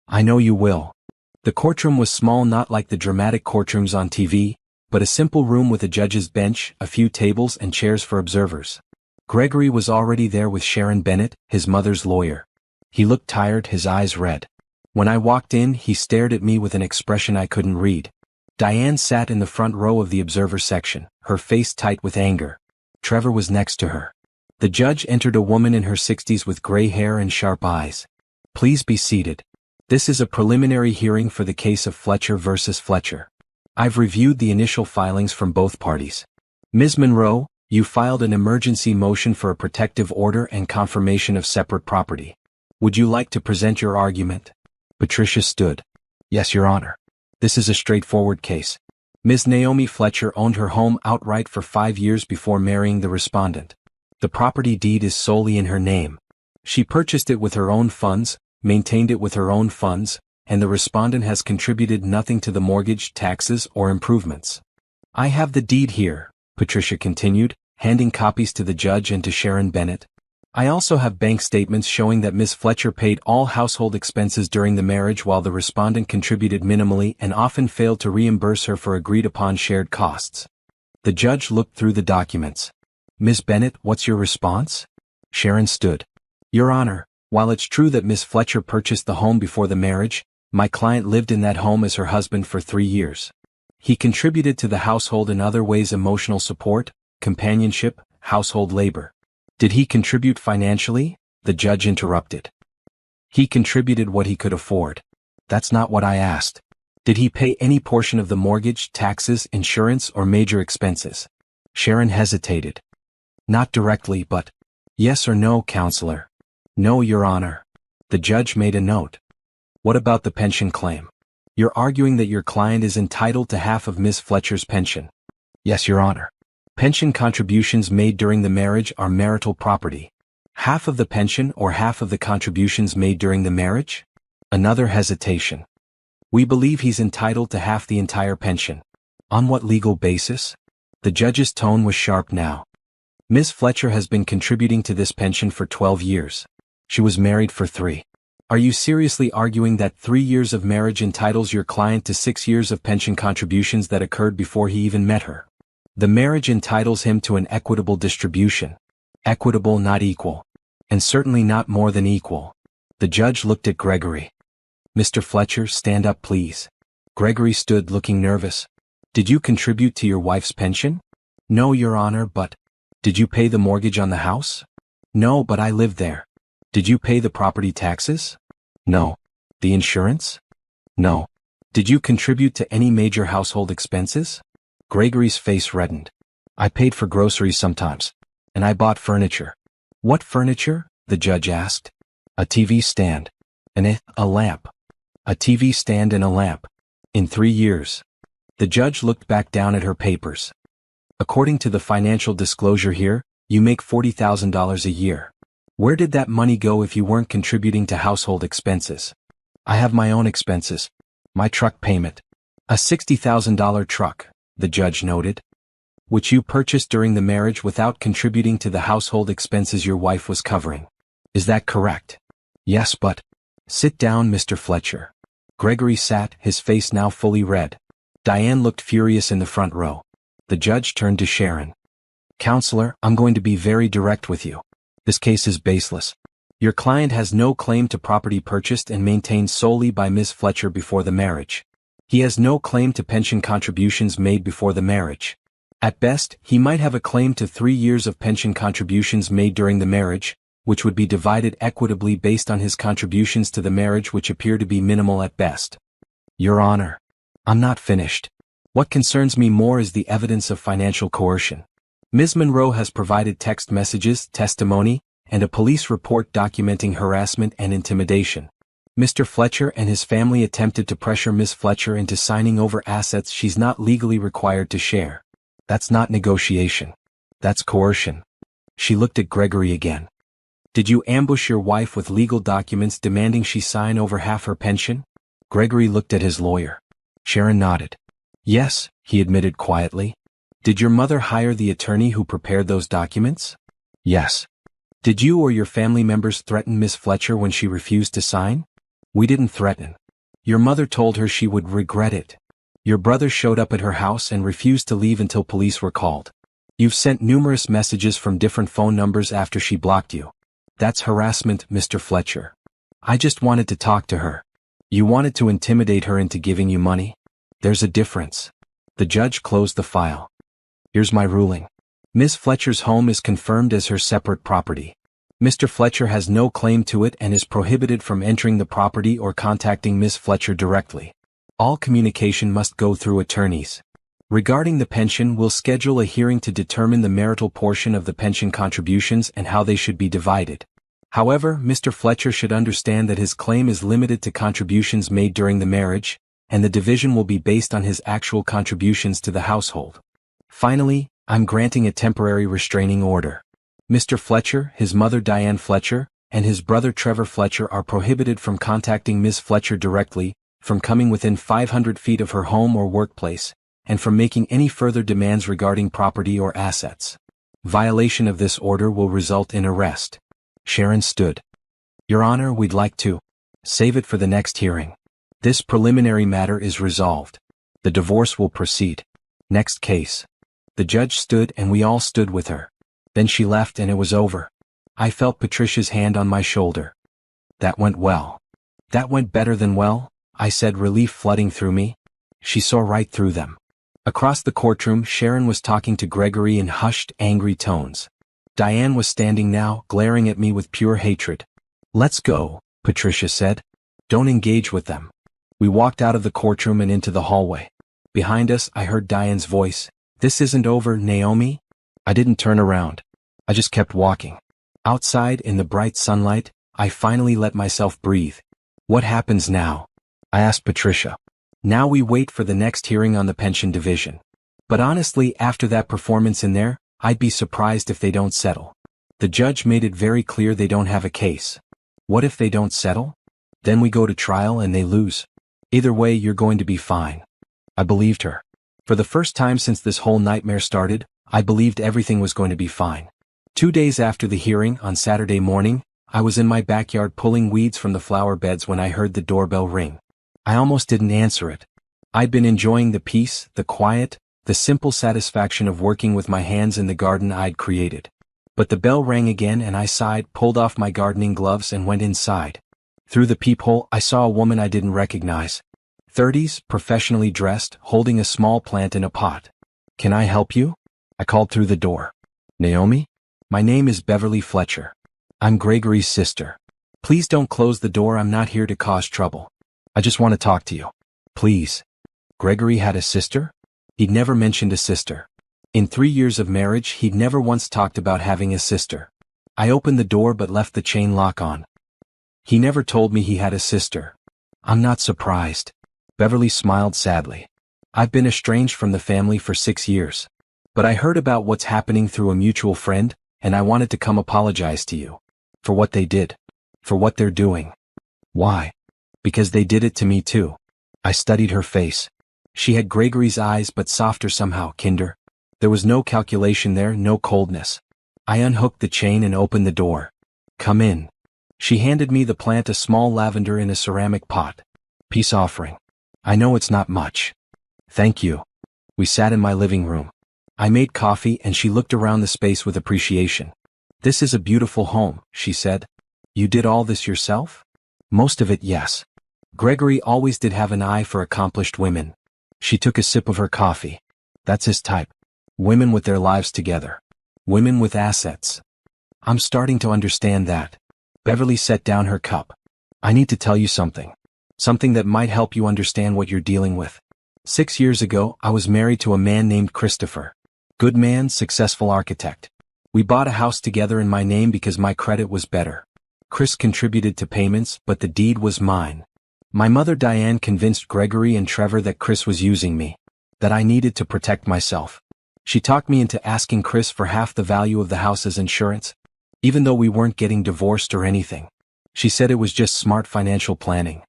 I know you will. The courtroom was small, not like the dramatic courtrooms on TV, but a simple room with a judge's bench, a few tables and chairs for observers. Gregory was already there with Sharon Bennett, his mother's lawyer. He looked tired, his eyes red. When I walked in, he stared at me with an expression I couldn't read. Diane sat in the front row of the observer section, her face tight with anger. Trevor was next to her. The judge entered, a woman in her 60s with gray hair and sharp eyes. Please be seated. This is a preliminary hearing for the case of Fletcher versus Fletcher. I've reviewed the initial filings from both parties. Ms. Monroe, you filed an emergency motion for a protective order and confirmation of separate property. Would you like to present your argument? Patricia stood. Yes, Your Honor. This is a straightforward case. Ms. Naomi Fletcher owned her home outright for 5 years before marrying the respondent. The property deed is solely in her name. She purchased it with her own funds, maintained it with her own funds, and the respondent has contributed nothing to the mortgage, taxes, or improvements. I have the deed here, Patricia continued, handing copies to the judge and to Sharon Bennett. I also have bank statements showing that Ms. Fletcher paid all household expenses during the marriage while the respondent contributed minimally and often failed to reimburse her for agreed-upon shared costs. The judge looked through the documents. Ms. Bennett, what's your response? Sharon stood. Your Honor, while it's true that Ms. Fletcher purchased the home before the marriage, my client lived in that home as her husband for 3 years. He contributed to the household in other ways: emotional support, companionship, household labor. Did he contribute financially? The judge interrupted. He contributed what he could afford. That's not what I asked. Did he pay any portion of the mortgage, taxes, insurance, or major expenses? Sharon hesitated. Not directly, but... Yes or no, counselor? No, Your Honor. The judge made a note. What about the pension claim? You're arguing that your client is entitled to half of Ms. Fletcher's pension. Yes, Your Honor. Pension contributions made during the marriage are marital property. Half of the pension or half of the contributions made during the marriage? Another hesitation. We believe he's entitled to half the entire pension. On what legal basis? The judge's tone was sharp now. Ms. Fletcher has been contributing to this pension for 12 years. She was married for 3. Are you seriously arguing that 3 years of marriage entitles your client to 6 years of pension contributions that occurred before he even met her? The marriage entitles him to an equitable distribution. Equitable, not equal. And certainly not more than equal. The judge looked at Gregory. Mr. Fletcher, stand up please. Gregory stood looking nervous. Did you contribute to your wife's pension? No, Your Honor, but... Did you pay the mortgage on the house? No, but I lived there. Did you pay the property taxes? No. The insurance? No. Did you contribute to any major household expenses? Gregory's face reddened. I paid for groceries sometimes. And I bought furniture. What furniture? The judge asked. A TV stand. A lamp. A TV stand and a lamp. In 3 years. The judge looked back down at her papers. According to the financial disclosure here, you make $40,000 a year. Where did that money go if you weren't contributing to household expenses? I have my own expenses. My truck payment. A $60,000 truck, the judge noted. Which you purchased during the marriage without contributing to the household expenses your wife was covering. Is that correct? Yes, but... Sit down, Mr. Fletcher. Gregory sat, his face now fully red. Diane looked furious in the front row. The judge turned to Sharon. Counselor, I'm going to be very direct with you. This case is baseless. Your client has no claim to property purchased and maintained solely by Ms. Fletcher before the marriage. He has no claim to pension contributions made before the marriage. At best, he might have a claim to 3 years of pension contributions made during the marriage, which would be divided equitably based on his contributions to the marriage, which appear to be minimal at best. Your Honor, I'm not finished. What concerns me more is the evidence of financial coercion. Ms. Monroe has provided text messages, testimony, and a police report documenting harassment and intimidation. Mr. Fletcher and his family attempted to pressure Ms. Fletcher into signing over assets she's not legally required to share. That's not negotiation. That's coercion. She looked at Gregory again. Did you ambush your wife with legal documents demanding she sign over half her pension? Gregory looked at his lawyer. Sharon nodded. Yes, he admitted quietly. Did your mother hire the attorney who prepared those documents? Yes. Did you or your family members threaten Miss Fletcher when she refused to sign? We didn't threaten. Your mother told her she would regret it. Your brother showed up at her house and refused to leave until police were called. You've sent numerous messages from different phone numbers after she blocked you. That's harassment, Mr. Fletcher. I just wanted to talk to her. You wanted to intimidate her into giving you money? There's a difference. The judge closed the file. Here's my ruling. Ms. Fletcher's home is confirmed as her separate property. Mr. Fletcher has no claim to it and is prohibited from entering the property or contacting Ms. Fletcher directly. All communication must go through attorneys. Regarding the pension, we'll schedule a hearing to determine the marital portion of the pension contributions and how they should be divided. However, Mr. Fletcher should understand that his claim is limited to contributions made during the marriage, and the division will be based on his actual contributions to the household. Finally, I'm granting a temporary restraining order. Mr. Fletcher, his mother Diane Fletcher, and his brother Trevor Fletcher are prohibited from contacting Ms. Fletcher directly, from coming within 500 feet of her home or workplace, and from making any further demands regarding property or assets. Violation of this order will result in arrest. Sharon stood. Your Honor, we'd like to save it for the next hearing. This preliminary matter is resolved. The divorce will proceed. Next case. The judge stood and we all stood with her. Then she left and it was over. I felt Patricia's hand on my shoulder. That went well. That went better than well, I said, relief flooding through me. She saw right through them. Across the courtroom, Sharon was talking to Gregory in hushed, angry tones. Diane was standing now, glaring at me with pure hatred. Let's go, Patricia said. Don't engage with them. We walked out of the courtroom and into the hallway. Behind us, I heard Diane's voice. This isn't over, Naomi? I didn't turn around. I just kept walking. Outside, in the bright sunlight, I finally let myself breathe. What happens now? I asked Patricia. Now we wait for the next hearing on the pension division. But honestly, after that performance in there, I'd be surprised if they don't settle. The judge made it very clear they don't have a case. What if they don't settle? Then we go to trial and they lose. Either way, you're going to be fine. I believed her. For the first time since this whole nightmare started, I believed everything was going to be fine. 2 days after the hearing, on Saturday morning, I was in my backyard pulling weeds from the flower beds when I heard the doorbell ring. I almost didn't answer it. I'd been enjoying the peace, the quiet, the simple satisfaction of working with my hands in the garden I'd created. But the bell rang again and I sighed, pulled off my gardening gloves and went inside. Through the peephole, I saw a woman I didn't recognize. 30s, professionally dressed, holding a small plant in a pot. Can I help you? I called through the door. Naomi? My name is Beverly Fletcher. I'm Gregory's sister. Please don't close the door, I'm not here to cause trouble. I just want to talk to you. Please. Gregory had a sister? He'd never mentioned a sister. In 3 years of marriage, he'd never once talked about having a sister. I opened the door but left the chain lock on. He never told me he had a sister. I'm not surprised. Beverly smiled sadly. I've been estranged from the family for 6 years. But I heard about what's happening through a mutual friend, and I wanted to come apologize to you. For what they did. For what they're doing. Why? Because they did it to me too. I studied her face. She had Gregory's eyes but softer somehow, kinder. There was no calculation there, no coldness. I unhooked the chain and opened the door. Come in. She handed me the plant, a small lavender in a ceramic pot. Peace offering. I know it's not much. Thank you. We sat in my living room. I made coffee and she looked around the space with appreciation. This is a beautiful home, she said. You did all this yourself? Most of it, yes. Gregory always did have an eye for accomplished women. She took a sip of her coffee. That's his type. Women with their lives together. Women with assets. I'm starting to understand that. Beverly set down her cup. I need to tell you something. Something that might help you understand what you're dealing with. 6 years ago, I was married to a man named Christopher. Good man, successful architect. We bought a house together in my name because my credit was better. Chris contributed to payments, but the deed was mine. My mother Diane convinced Gregory and Trevor that Chris was using me. That I needed to protect myself. She talked me into asking Chris for half the value of the house as insurance, even though we weren't getting divorced or anything. She said it was just smart financial planning.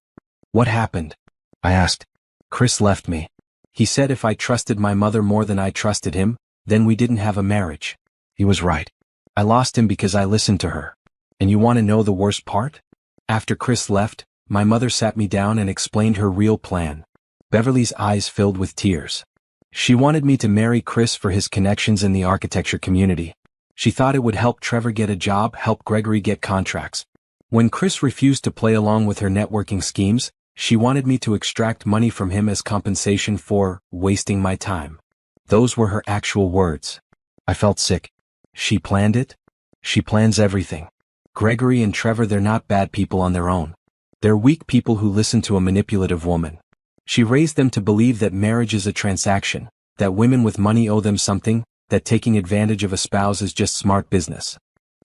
What happened? I asked. Chris left me. He said if I trusted my mother more than I trusted him, then we didn't have a marriage. He was right. I lost him because I listened to her. And you want to know the worst part? After Chris left, my mother sat me down and explained her real plan. Beverly's eyes filled with tears. She wanted me to marry Chris for his connections in the architecture community. She thought it would help Trevor get a job, help Gregory get contracts. When Chris refused to play along with her networking schemes, she wanted me to extract money from him as compensation for wasting my time. Those were her actual words. I felt sick. She planned it? She plans everything. Gregory and Trevor, they're not bad people on their own. They're weak people who listen to a manipulative woman. She raised them to believe that marriage is a transaction, that women with money owe them something, that taking advantage of a spouse is just smart business.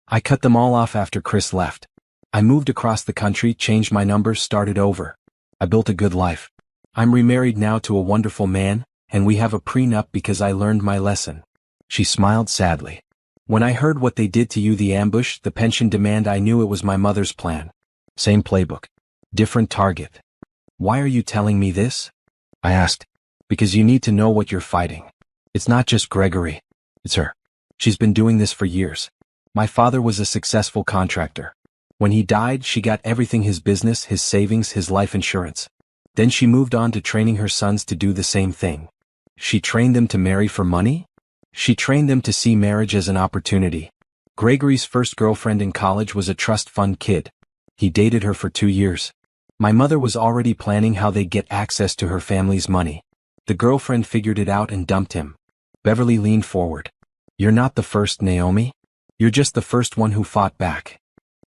I cut them all off after Chris left. I moved across the country, changed my numbers, started over. I built a good life. I'm remarried now to a wonderful man, and we have a prenup because I learned my lesson. She smiled sadly. When I heard what they did to you, the ambush, the pension demand, I knew it was my mother's plan. Same playbook. Different target. Why are you telling me this? I asked. Because you need to know what you're fighting. It's not just Gregory. It's her. She's been doing this for years. My father was a successful contractor. When he died, she got everything, his business, his savings, his life insurance. Then she moved on to training her sons to do the same thing. She trained them to marry for money? She trained them to see marriage as an opportunity. Gregory's first girlfriend in college was a trust fund kid. He dated her for 2 years. My mother was already planning how they'd get access to her family's money. The girlfriend figured it out and dumped him. Beverly leaned forward. You're not the first, Naomi. You're just the first one who fought back.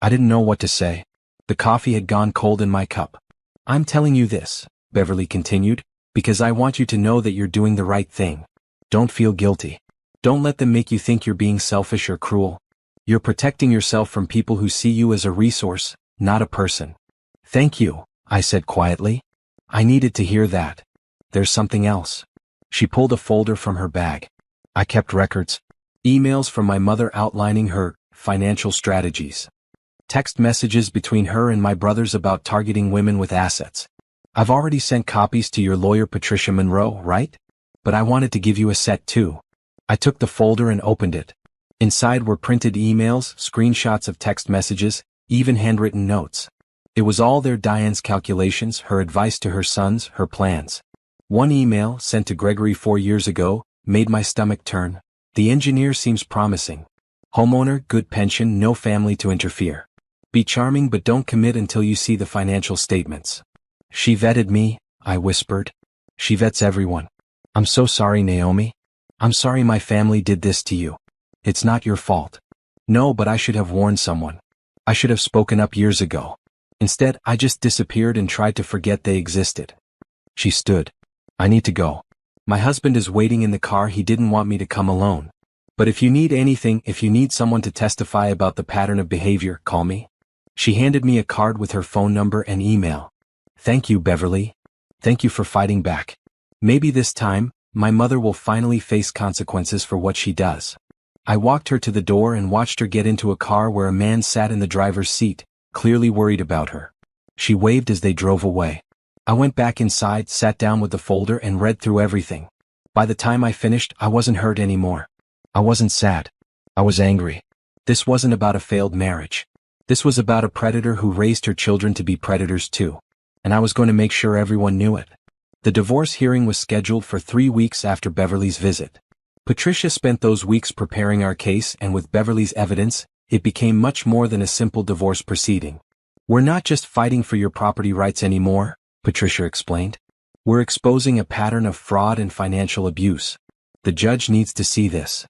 I didn't know what to say. The coffee had gone cold in my cup. I'm telling you this, Beverly continued, because I want you to know that you're doing the right thing. Don't feel guilty. Don't let them make you think you're being selfish or cruel. You're protecting yourself from people who see you as a resource, not a person. Thank you, I said quietly. I needed to hear that. There's something else. She pulled a folder from her bag. I kept records. Emails from my mother outlining her financial strategies. Text messages between her and my brothers about targeting women with assets. I've already sent copies to your lawyer Patricia Monroe, right? But I wanted to give you a set too. I took the folder and opened it. Inside were printed emails, screenshots of text messages, even handwritten notes. It was all there, Diane's calculations, her advice to her sons, her plans. One email, sent to Gregory 4 years ago, made my stomach turn. The engineer seems promising. Homeowner, good pension, no family to interfere. Be charming but don't commit until you see the financial statements. She vetted me, I whispered. She vets everyone. I'm so sorry, Naomi. I'm sorry my family did this to you. It's not your fault. No, but I should have warned someone. I should have spoken up years ago. Instead, I just disappeared and tried to forget they existed. She stood. I need to go. My husband is waiting in the car. He didn't want me to come alone. But if you need anything, if you need someone to testify about the pattern of behavior, call me. She handed me a card with her phone number and email. Thank you, Beverly. Thank you for fighting back. Maybe this time, my mother will finally face consequences for what she does. I walked her to the door and watched her get into a car where a man sat in the driver's seat, clearly worried about her. She waved as they drove away. I went back inside, sat down with the folder and read through everything. By the time I finished, I wasn't hurt anymore. I wasn't sad. I was angry. This wasn't about a failed marriage. This was about a predator who raised her children to be predators too. And I was going to make sure everyone knew it. The divorce hearing was scheduled for 3 weeks after Beverly's visit. Patricia spent those weeks preparing our case, and with Beverly's evidence, it became much more than a simple divorce proceeding. We're not just fighting for your property rights anymore, Patricia explained. We're exposing a pattern of fraud and financial abuse. The judge needs to see this.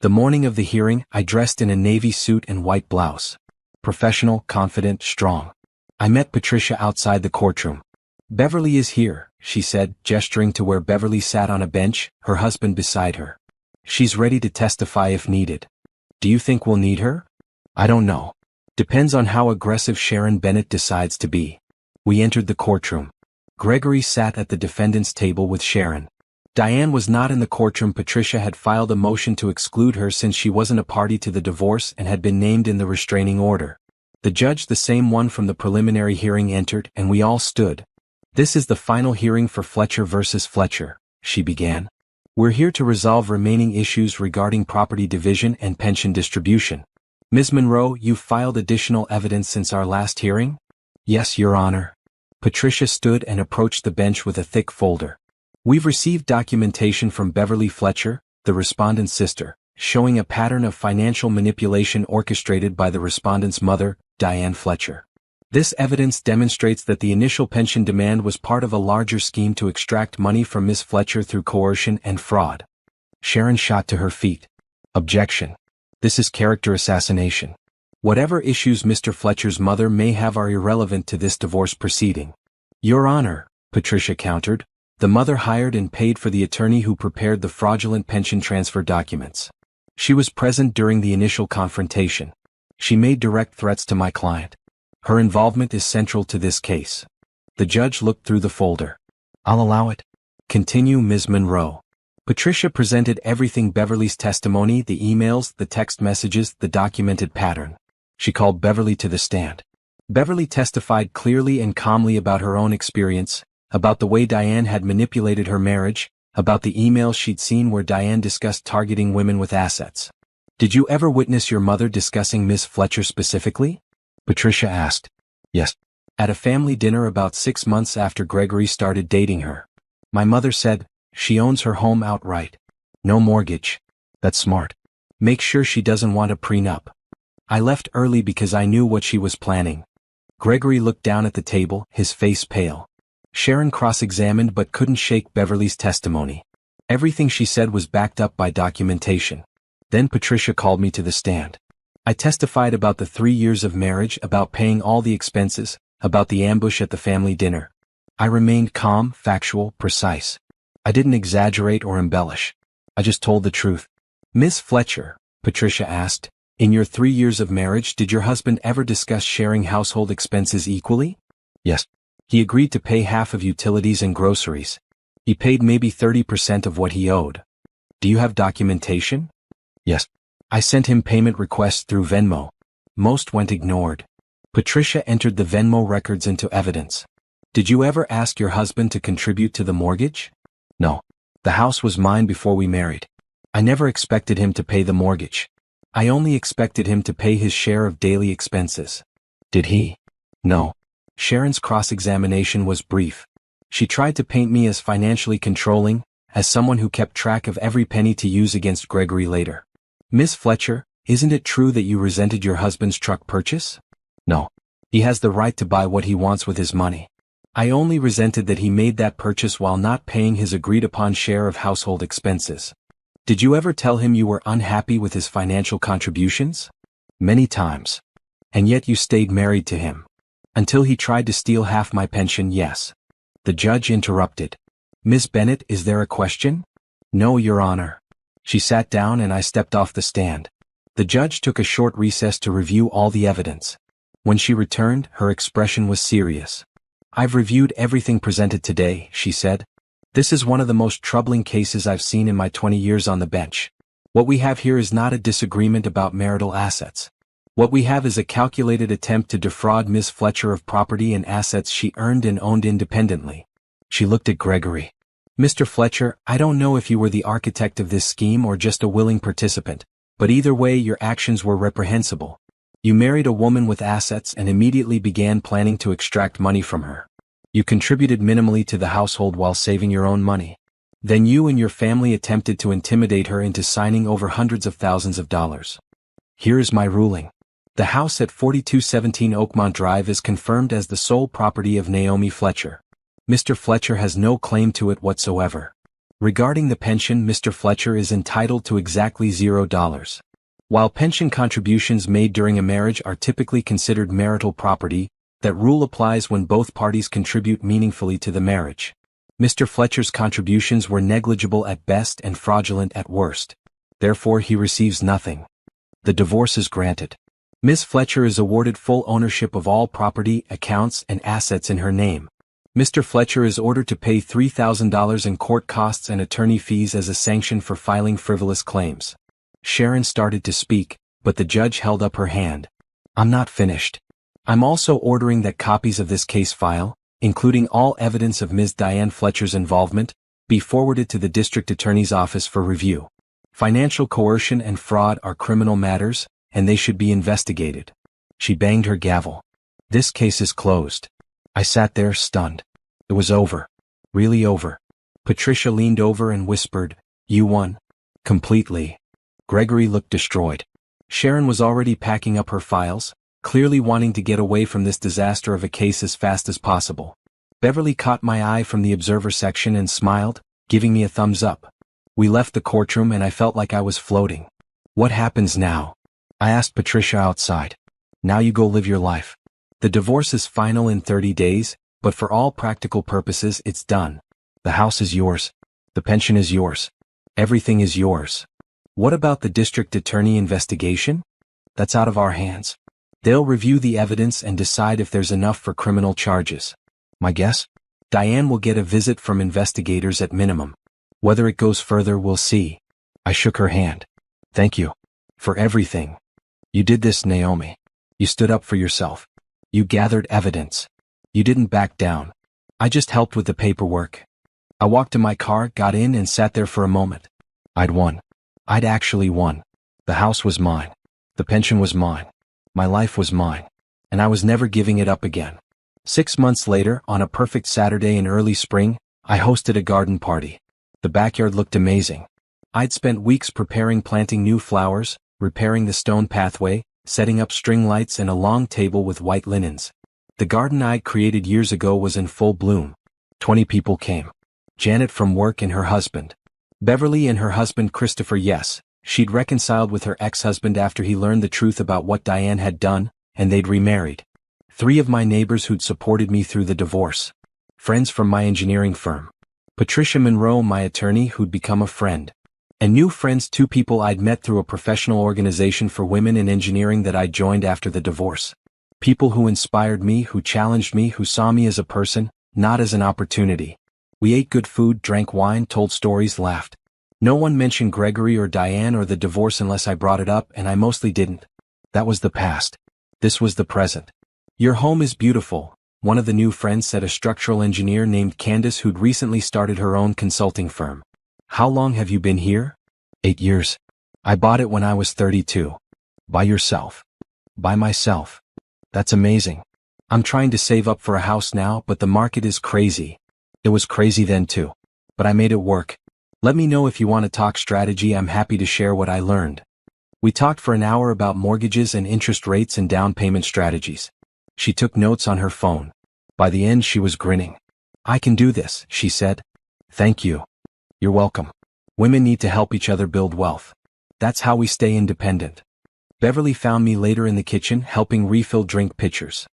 The morning of the hearing, I dressed in a navy suit and white blouse. Professional, confident, strong. I met Patricia outside the courtroom. Beverly is here, she said, gesturing to where Beverly sat on a bench, her husband beside her. She's ready to testify if needed. Do you think we'll need her? I don't know. Depends on how aggressive Sharon Bennett decides to be. We entered the courtroom. Gregory sat at the defendant's table with Sharon. Diane was not in the courtroom. Patricia had filed a motion to exclude her since she wasn't a party to the divorce and had been named in the restraining order. The judge, the same one from the preliminary hearing, entered, and we all stood. This is the final hearing for Fletcher versus Fletcher, she began. We're here to resolve remaining issues regarding property division and pension distribution. Ms. Monroe, you've filed additional evidence since our last hearing? Yes, Your Honor. Patricia stood and approached the bench with a thick folder. We've received documentation from Beverly Fletcher, the respondent's sister, showing a pattern of financial manipulation orchestrated by the respondent's mother, Diane Fletcher. This evidence demonstrates that the initial pension demand was part of a larger scheme to extract money from Ms. Fletcher through coercion and fraud. Sharon shot to her feet. Objection. This is character assassination. Whatever issues Mr. Fletcher's mother may have are irrelevant to this divorce proceeding. Your Honor, Patricia countered, the mother hired and paid for the attorney who prepared the fraudulent pension transfer documents. She was present during the initial confrontation. She made direct threats to my client. Her involvement is central to this case. The judge looked through the folder. I'll allow it. Continue, Ms. Monroe. Patricia presented everything: Beverly's testimony, the emails, the text messages, the documented pattern. She called Beverly to the stand. Beverly testified clearly and calmly about her own experience, about the way Diane had manipulated her marriage, about the emails she'd seen where Diane discussed targeting women with assets. Did you ever witness your mother discussing Miss Fletcher specifically? Patricia asked. Yes. At a family dinner about 6 months after Gregory started dating her. My mother said, she owns her home outright. No mortgage. That's smart. Make sure she doesn't want a prenup. I left early because I knew what she was planning. Gregory looked down at the table, his face pale. Sharon cross-examined but couldn't shake Beverly's testimony. Everything she said was backed up by documentation. Then Patricia called me to the stand. I testified about the 3 years of marriage, about paying all the expenses, about the ambush at the family dinner. I remained calm, factual, precise. I didn't exaggerate or embellish. I just told the truth. Miss Fletcher, Patricia asked, in your 3 years of marriage, did your husband ever discuss sharing household expenses equally? Yes. He agreed to pay half of utilities and groceries. He paid maybe 30% of what he owed. Do you have documentation? Yes. I sent him payment requests through Venmo. Most went ignored. Patricia entered the Venmo records into evidence. Did you ever ask your husband to contribute to the mortgage? No. The house was mine before we married. I never expected him to pay the mortgage. I only expected him to pay his share of daily expenses. Did he? No. Sharon's cross-examination was brief. She tried to paint me as financially controlling, as someone who kept track of every penny to use against Gregory later. Miss Fletcher, isn't it true that you resented your husband's truck purchase? No. He has the right to buy what he wants with his money. I only resented that he made that purchase while not paying his agreed-upon share of household expenses. Did you ever tell him you were unhappy with his financial contributions? Many times. And yet you stayed married to him. Until he tried to steal half my pension, yes. The judge interrupted. Miss Bennett, is there a question? No, Your Honor. She sat down and I stepped off the stand. The judge took a short recess to review all the evidence. When she returned, her expression was serious. I've reviewed everything presented today, she said. This is one of the most troubling cases I've seen in my 20 years on the bench. What we have here is not a disagreement about marital assets. What we have is a calculated attempt to defraud Ms. Fletcher of property and assets she earned and owned independently. She looked at Gregory. Mr. Fletcher, I don't know if you were the architect of this scheme or just a willing participant, but either way your actions were reprehensible. You married a woman with assets and immediately began planning to extract money from her. You contributed minimally to the household while saving your own money. Then you and your family attempted to intimidate her into signing over hundreds of thousands of dollars. Here is my ruling. The house at 4217 Oakmont Drive is confirmed as the sole property of Naomi Fletcher. Mr. Fletcher has no claim to it whatsoever. Regarding the pension, Mr. Fletcher is entitled to exactly $0. While pension contributions made during a marriage are typically considered marital property, that rule applies when both parties contribute meaningfully to the marriage. Mr. Fletcher's contributions were negligible at best and fraudulent at worst. Therefore, he receives nothing. The divorce is granted. Ms. Fletcher is awarded full ownership of all property, accounts, and assets in her name. Mr. Fletcher is ordered to pay $3,000 in court costs and attorney fees as a sanction for filing frivolous claims. Sharon started to speak, but the judge held up her hand. I'm not finished. I'm also ordering that copies of this case file, including all evidence of Ms. Diane Fletcher's involvement, be forwarded to the district attorney's office for review. Financial coercion and fraud are criminal matters, and they should be investigated. She banged her gavel. This case is closed. I sat there stunned. It was over. Really over. Patricia leaned over and whispered, You won. Completely. Gregory looked destroyed. Sharon was already packing up her files, clearly wanting to get away from this disaster of a case as fast as possible. Beverly caught my eye from the observer section and smiled, giving me a thumbs up. We left the courtroom and I felt like I was floating. What happens now? I asked Patricia outside. Now you go live your life. The divorce is final in 30 days, but for all practical purposes it's done. The house is yours. The pension is yours. Everything is yours. What about the district attorney investigation? That's out of our hands. They'll review the evidence and decide if there's enough for criminal charges. My guess? Diane will get a visit from investigators at minimum. Whether it goes further, we'll see. I shook her hand. Thank you. For everything. You did this, Naomi. You stood up for yourself. You gathered evidence. You didn't back down. I just helped with the paperwork. I walked to my car, got in, and sat there for a moment. I'd won. I'd actually won. The house was mine. The pension was mine. My life was mine. And I was never giving it up again. 6 months later, on a perfect Saturday in early spring, I hosted a garden party. The backyard looked amazing. I'd spent weeks preparing, planting new flowers, repairing the stone pathway, setting up string lights and a long table with white linens. The garden I'd created years ago was in full bloom. 20 people came. Janet from work and her husband. Beverly and her husband Christopher. Yes, she'd reconciled with her ex-husband after he learned the truth about what Diane had done, and they'd remarried. 3 of my neighbors who'd supported me through the divorce. Friends from my engineering firm. Patricia Monroe, my attorney, who'd become a friend. And new friends, 2 people I'd met through a professional organization for women in engineering that I'd joined after the divorce. People who inspired me, who challenged me, who saw me as a person, not as an opportunity. We ate good food, drank wine, told stories, laughed. No one mentioned Gregory or Diane or the divorce unless I brought it up, and I mostly didn't. That was the past. This was the present. Your home is beautiful, one of the new friends said, a structural engineer named Candace who'd recently started her own consulting firm. How long have you been here? 8 years. I bought it when I was 32. By yourself. By myself. That's amazing. I'm trying to save up for a house now, but the market is crazy. It was crazy then too. But I made it work. Let me know if you want to talk strategy. I'm happy to share what I learned. We talked for an hour about mortgages and interest rates and down payment strategies. She took notes on her phone. By the end she was grinning. I can do this, she said. Thank you. You're welcome. Women need to help each other build wealth. That's how we stay independent. Beverly found me later in the kitchen helping refill drink pitchers.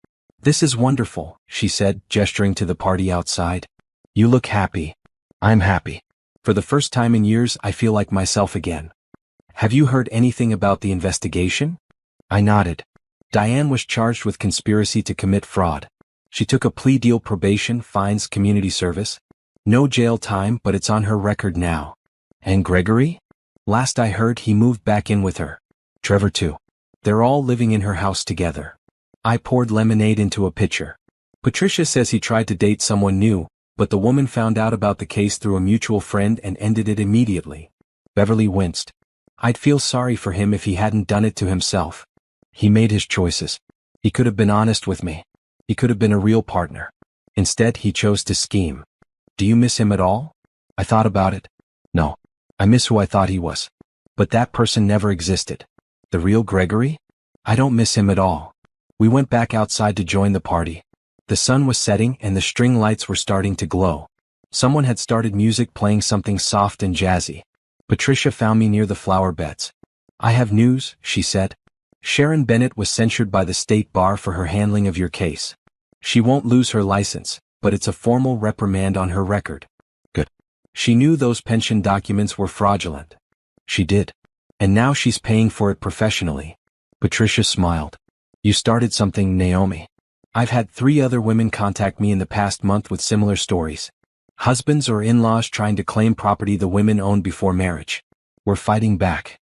This is wonderful, she said, gesturing to the party outside. You look happy. I'm happy. For the first time in years, I feel like myself again. Have you heard anything about the investigation? I nodded. Diane was charged with conspiracy to commit fraud. She took a plea deal, probation, fines, community service. No jail time, but it's on her record now. And Gregory? Last I heard, he moved back in with her. Trevor too. They're all living in her house together. I poured lemonade into a pitcher. Patricia says he tried to date someone new, but the woman found out about the case through a mutual friend and ended it immediately. Beverly winced. I'd feel sorry for him if he hadn't done it to himself. He made his choices. He could have been honest with me. He could have been a real partner. Instead, he chose to scheme. Do you miss him at all? I thought about it. No. I miss who I thought he was. But that person never existed. The real Gregory? I don't miss him at all. We went back outside to join the party. The sun was setting and the string lights were starting to glow. Someone had started music, playing something soft and jazzy. Patricia found me near the flower beds. I have news, she said. Sharon Bennett was censured by the state bar for her handling of your case. She won't lose her license, but it's a formal reprimand on her record. Good. She knew those pension documents were fraudulent. She did. And now she's paying for it professionally. Patricia smiled. You started something, Naomi. I've had 3 other women contact me in the past month with similar stories. Husbands or in-laws trying to claim property the women owned before marriage. We're fighting back.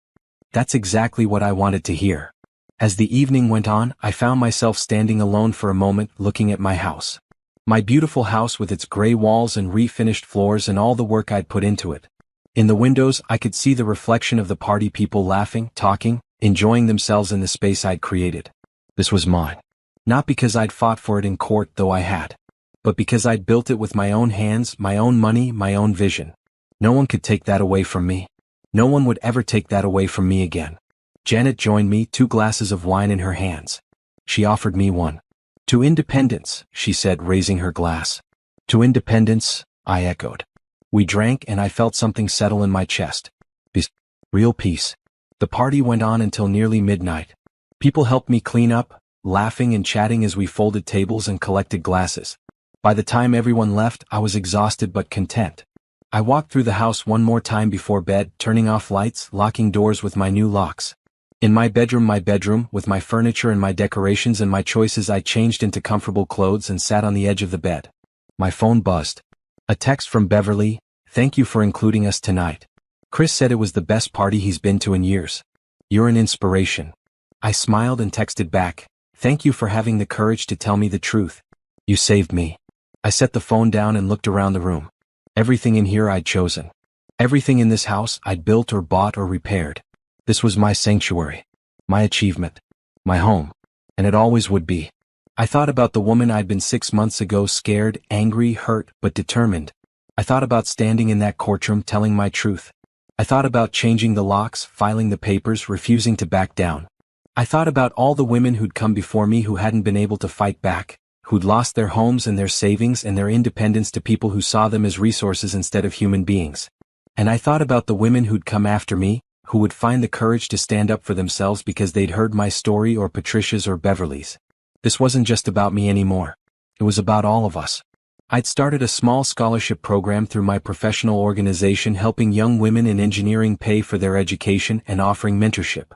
That's exactly what I wanted to hear. As the evening went on, I found myself standing alone for a moment, looking at my house. My beautiful house with its gray walls and refinished floors and all the work I'd put into it. In the windows, I could see the reflection of the party people laughing, talking, enjoying themselves in the space I'd created. This was mine. Not because I'd fought for it in court, though I had. But because I'd built it with my own hands, my own money, my own vision. No one could take that away from me. No one would ever take that away from me again. Janet joined me, 2 glasses of wine in her hands. She offered me one. To independence, she said, raising her glass. To independence, I echoed. We drank and I felt something settle in my chest. Peace. Real peace. The party went on until nearly midnight. People helped me clean up, laughing and chatting as we folded tables and collected glasses. By the time everyone left, I was exhausted but content. I walked through the house one more time before bed, turning off lights, locking doors with my new locks. In my bedroom, with my furniture and my decorations and my choices, I changed into comfortable clothes and sat on the edge of the bed. My phone buzzed. A text from Beverly, "Thank you for including us tonight. Chris said it was the best party he's been to in years. You're an inspiration." I smiled and texted back, "Thank you for having the courage to tell me the truth. You saved me." I set the phone down and looked around the room. Everything in here I'd chosen. Everything in this house I'd built or bought or repaired. This was my sanctuary, my achievement, my home, and it always would be. I thought about the woman I'd been 6 months ago, scared, angry, hurt, but determined. I thought about standing in that courtroom telling my truth. I thought about changing the locks, filing the papers, refusing to back down. I thought about all the women who'd come before me who hadn't been able to fight back, who'd lost their homes and their savings and their independence to people who saw them as resources instead of human beings. And I thought about the women who'd come after me, who would find the courage to stand up for themselves because they'd heard my story or Patricia's or Beverly's. This wasn't just about me anymore. It was about all of us. I'd started a small scholarship program through my professional organization, helping young women in engineering pay for their education and offering mentorship.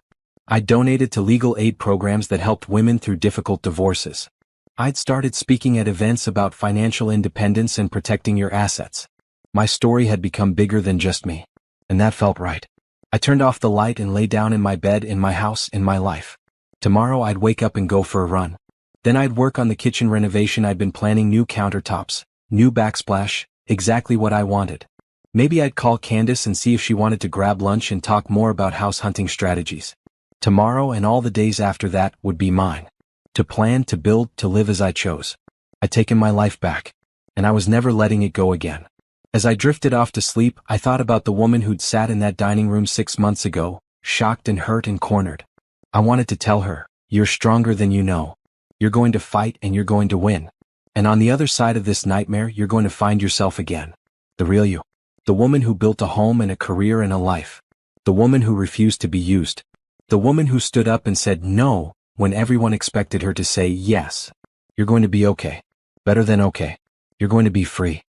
I'd donated to legal aid programs that helped women through difficult divorces. I'd started speaking at events about financial independence and protecting your assets. My story had become bigger than just me. And that felt right. I turned off the light and lay down in my bed, in my house, in my life. Tomorrow I'd wake up and go for a run. Then I'd work on the kitchen renovation I'd been planning, new countertops, new backsplash, exactly what I wanted. Maybe I'd call Candace and see if she wanted to grab lunch and talk more about house hunting strategies. Tomorrow and all the days after that would be mine. To plan, to build, to live as I chose. I'd taken my life back. And I was never letting it go again. As I drifted off to sleep, I thought about the woman who'd sat in that dining room 6 months ago, shocked and hurt and cornered. I wanted to tell her, "You're stronger than you know. You're going to fight and you're going to win. And on the other side of this nightmare, you're going to find yourself again. The real you. The woman who built a home and a career and a life. The woman who refused to be used. The woman who stood up and said no when everyone expected her to say yes. You're going to be okay. Better than okay. You're going to be free."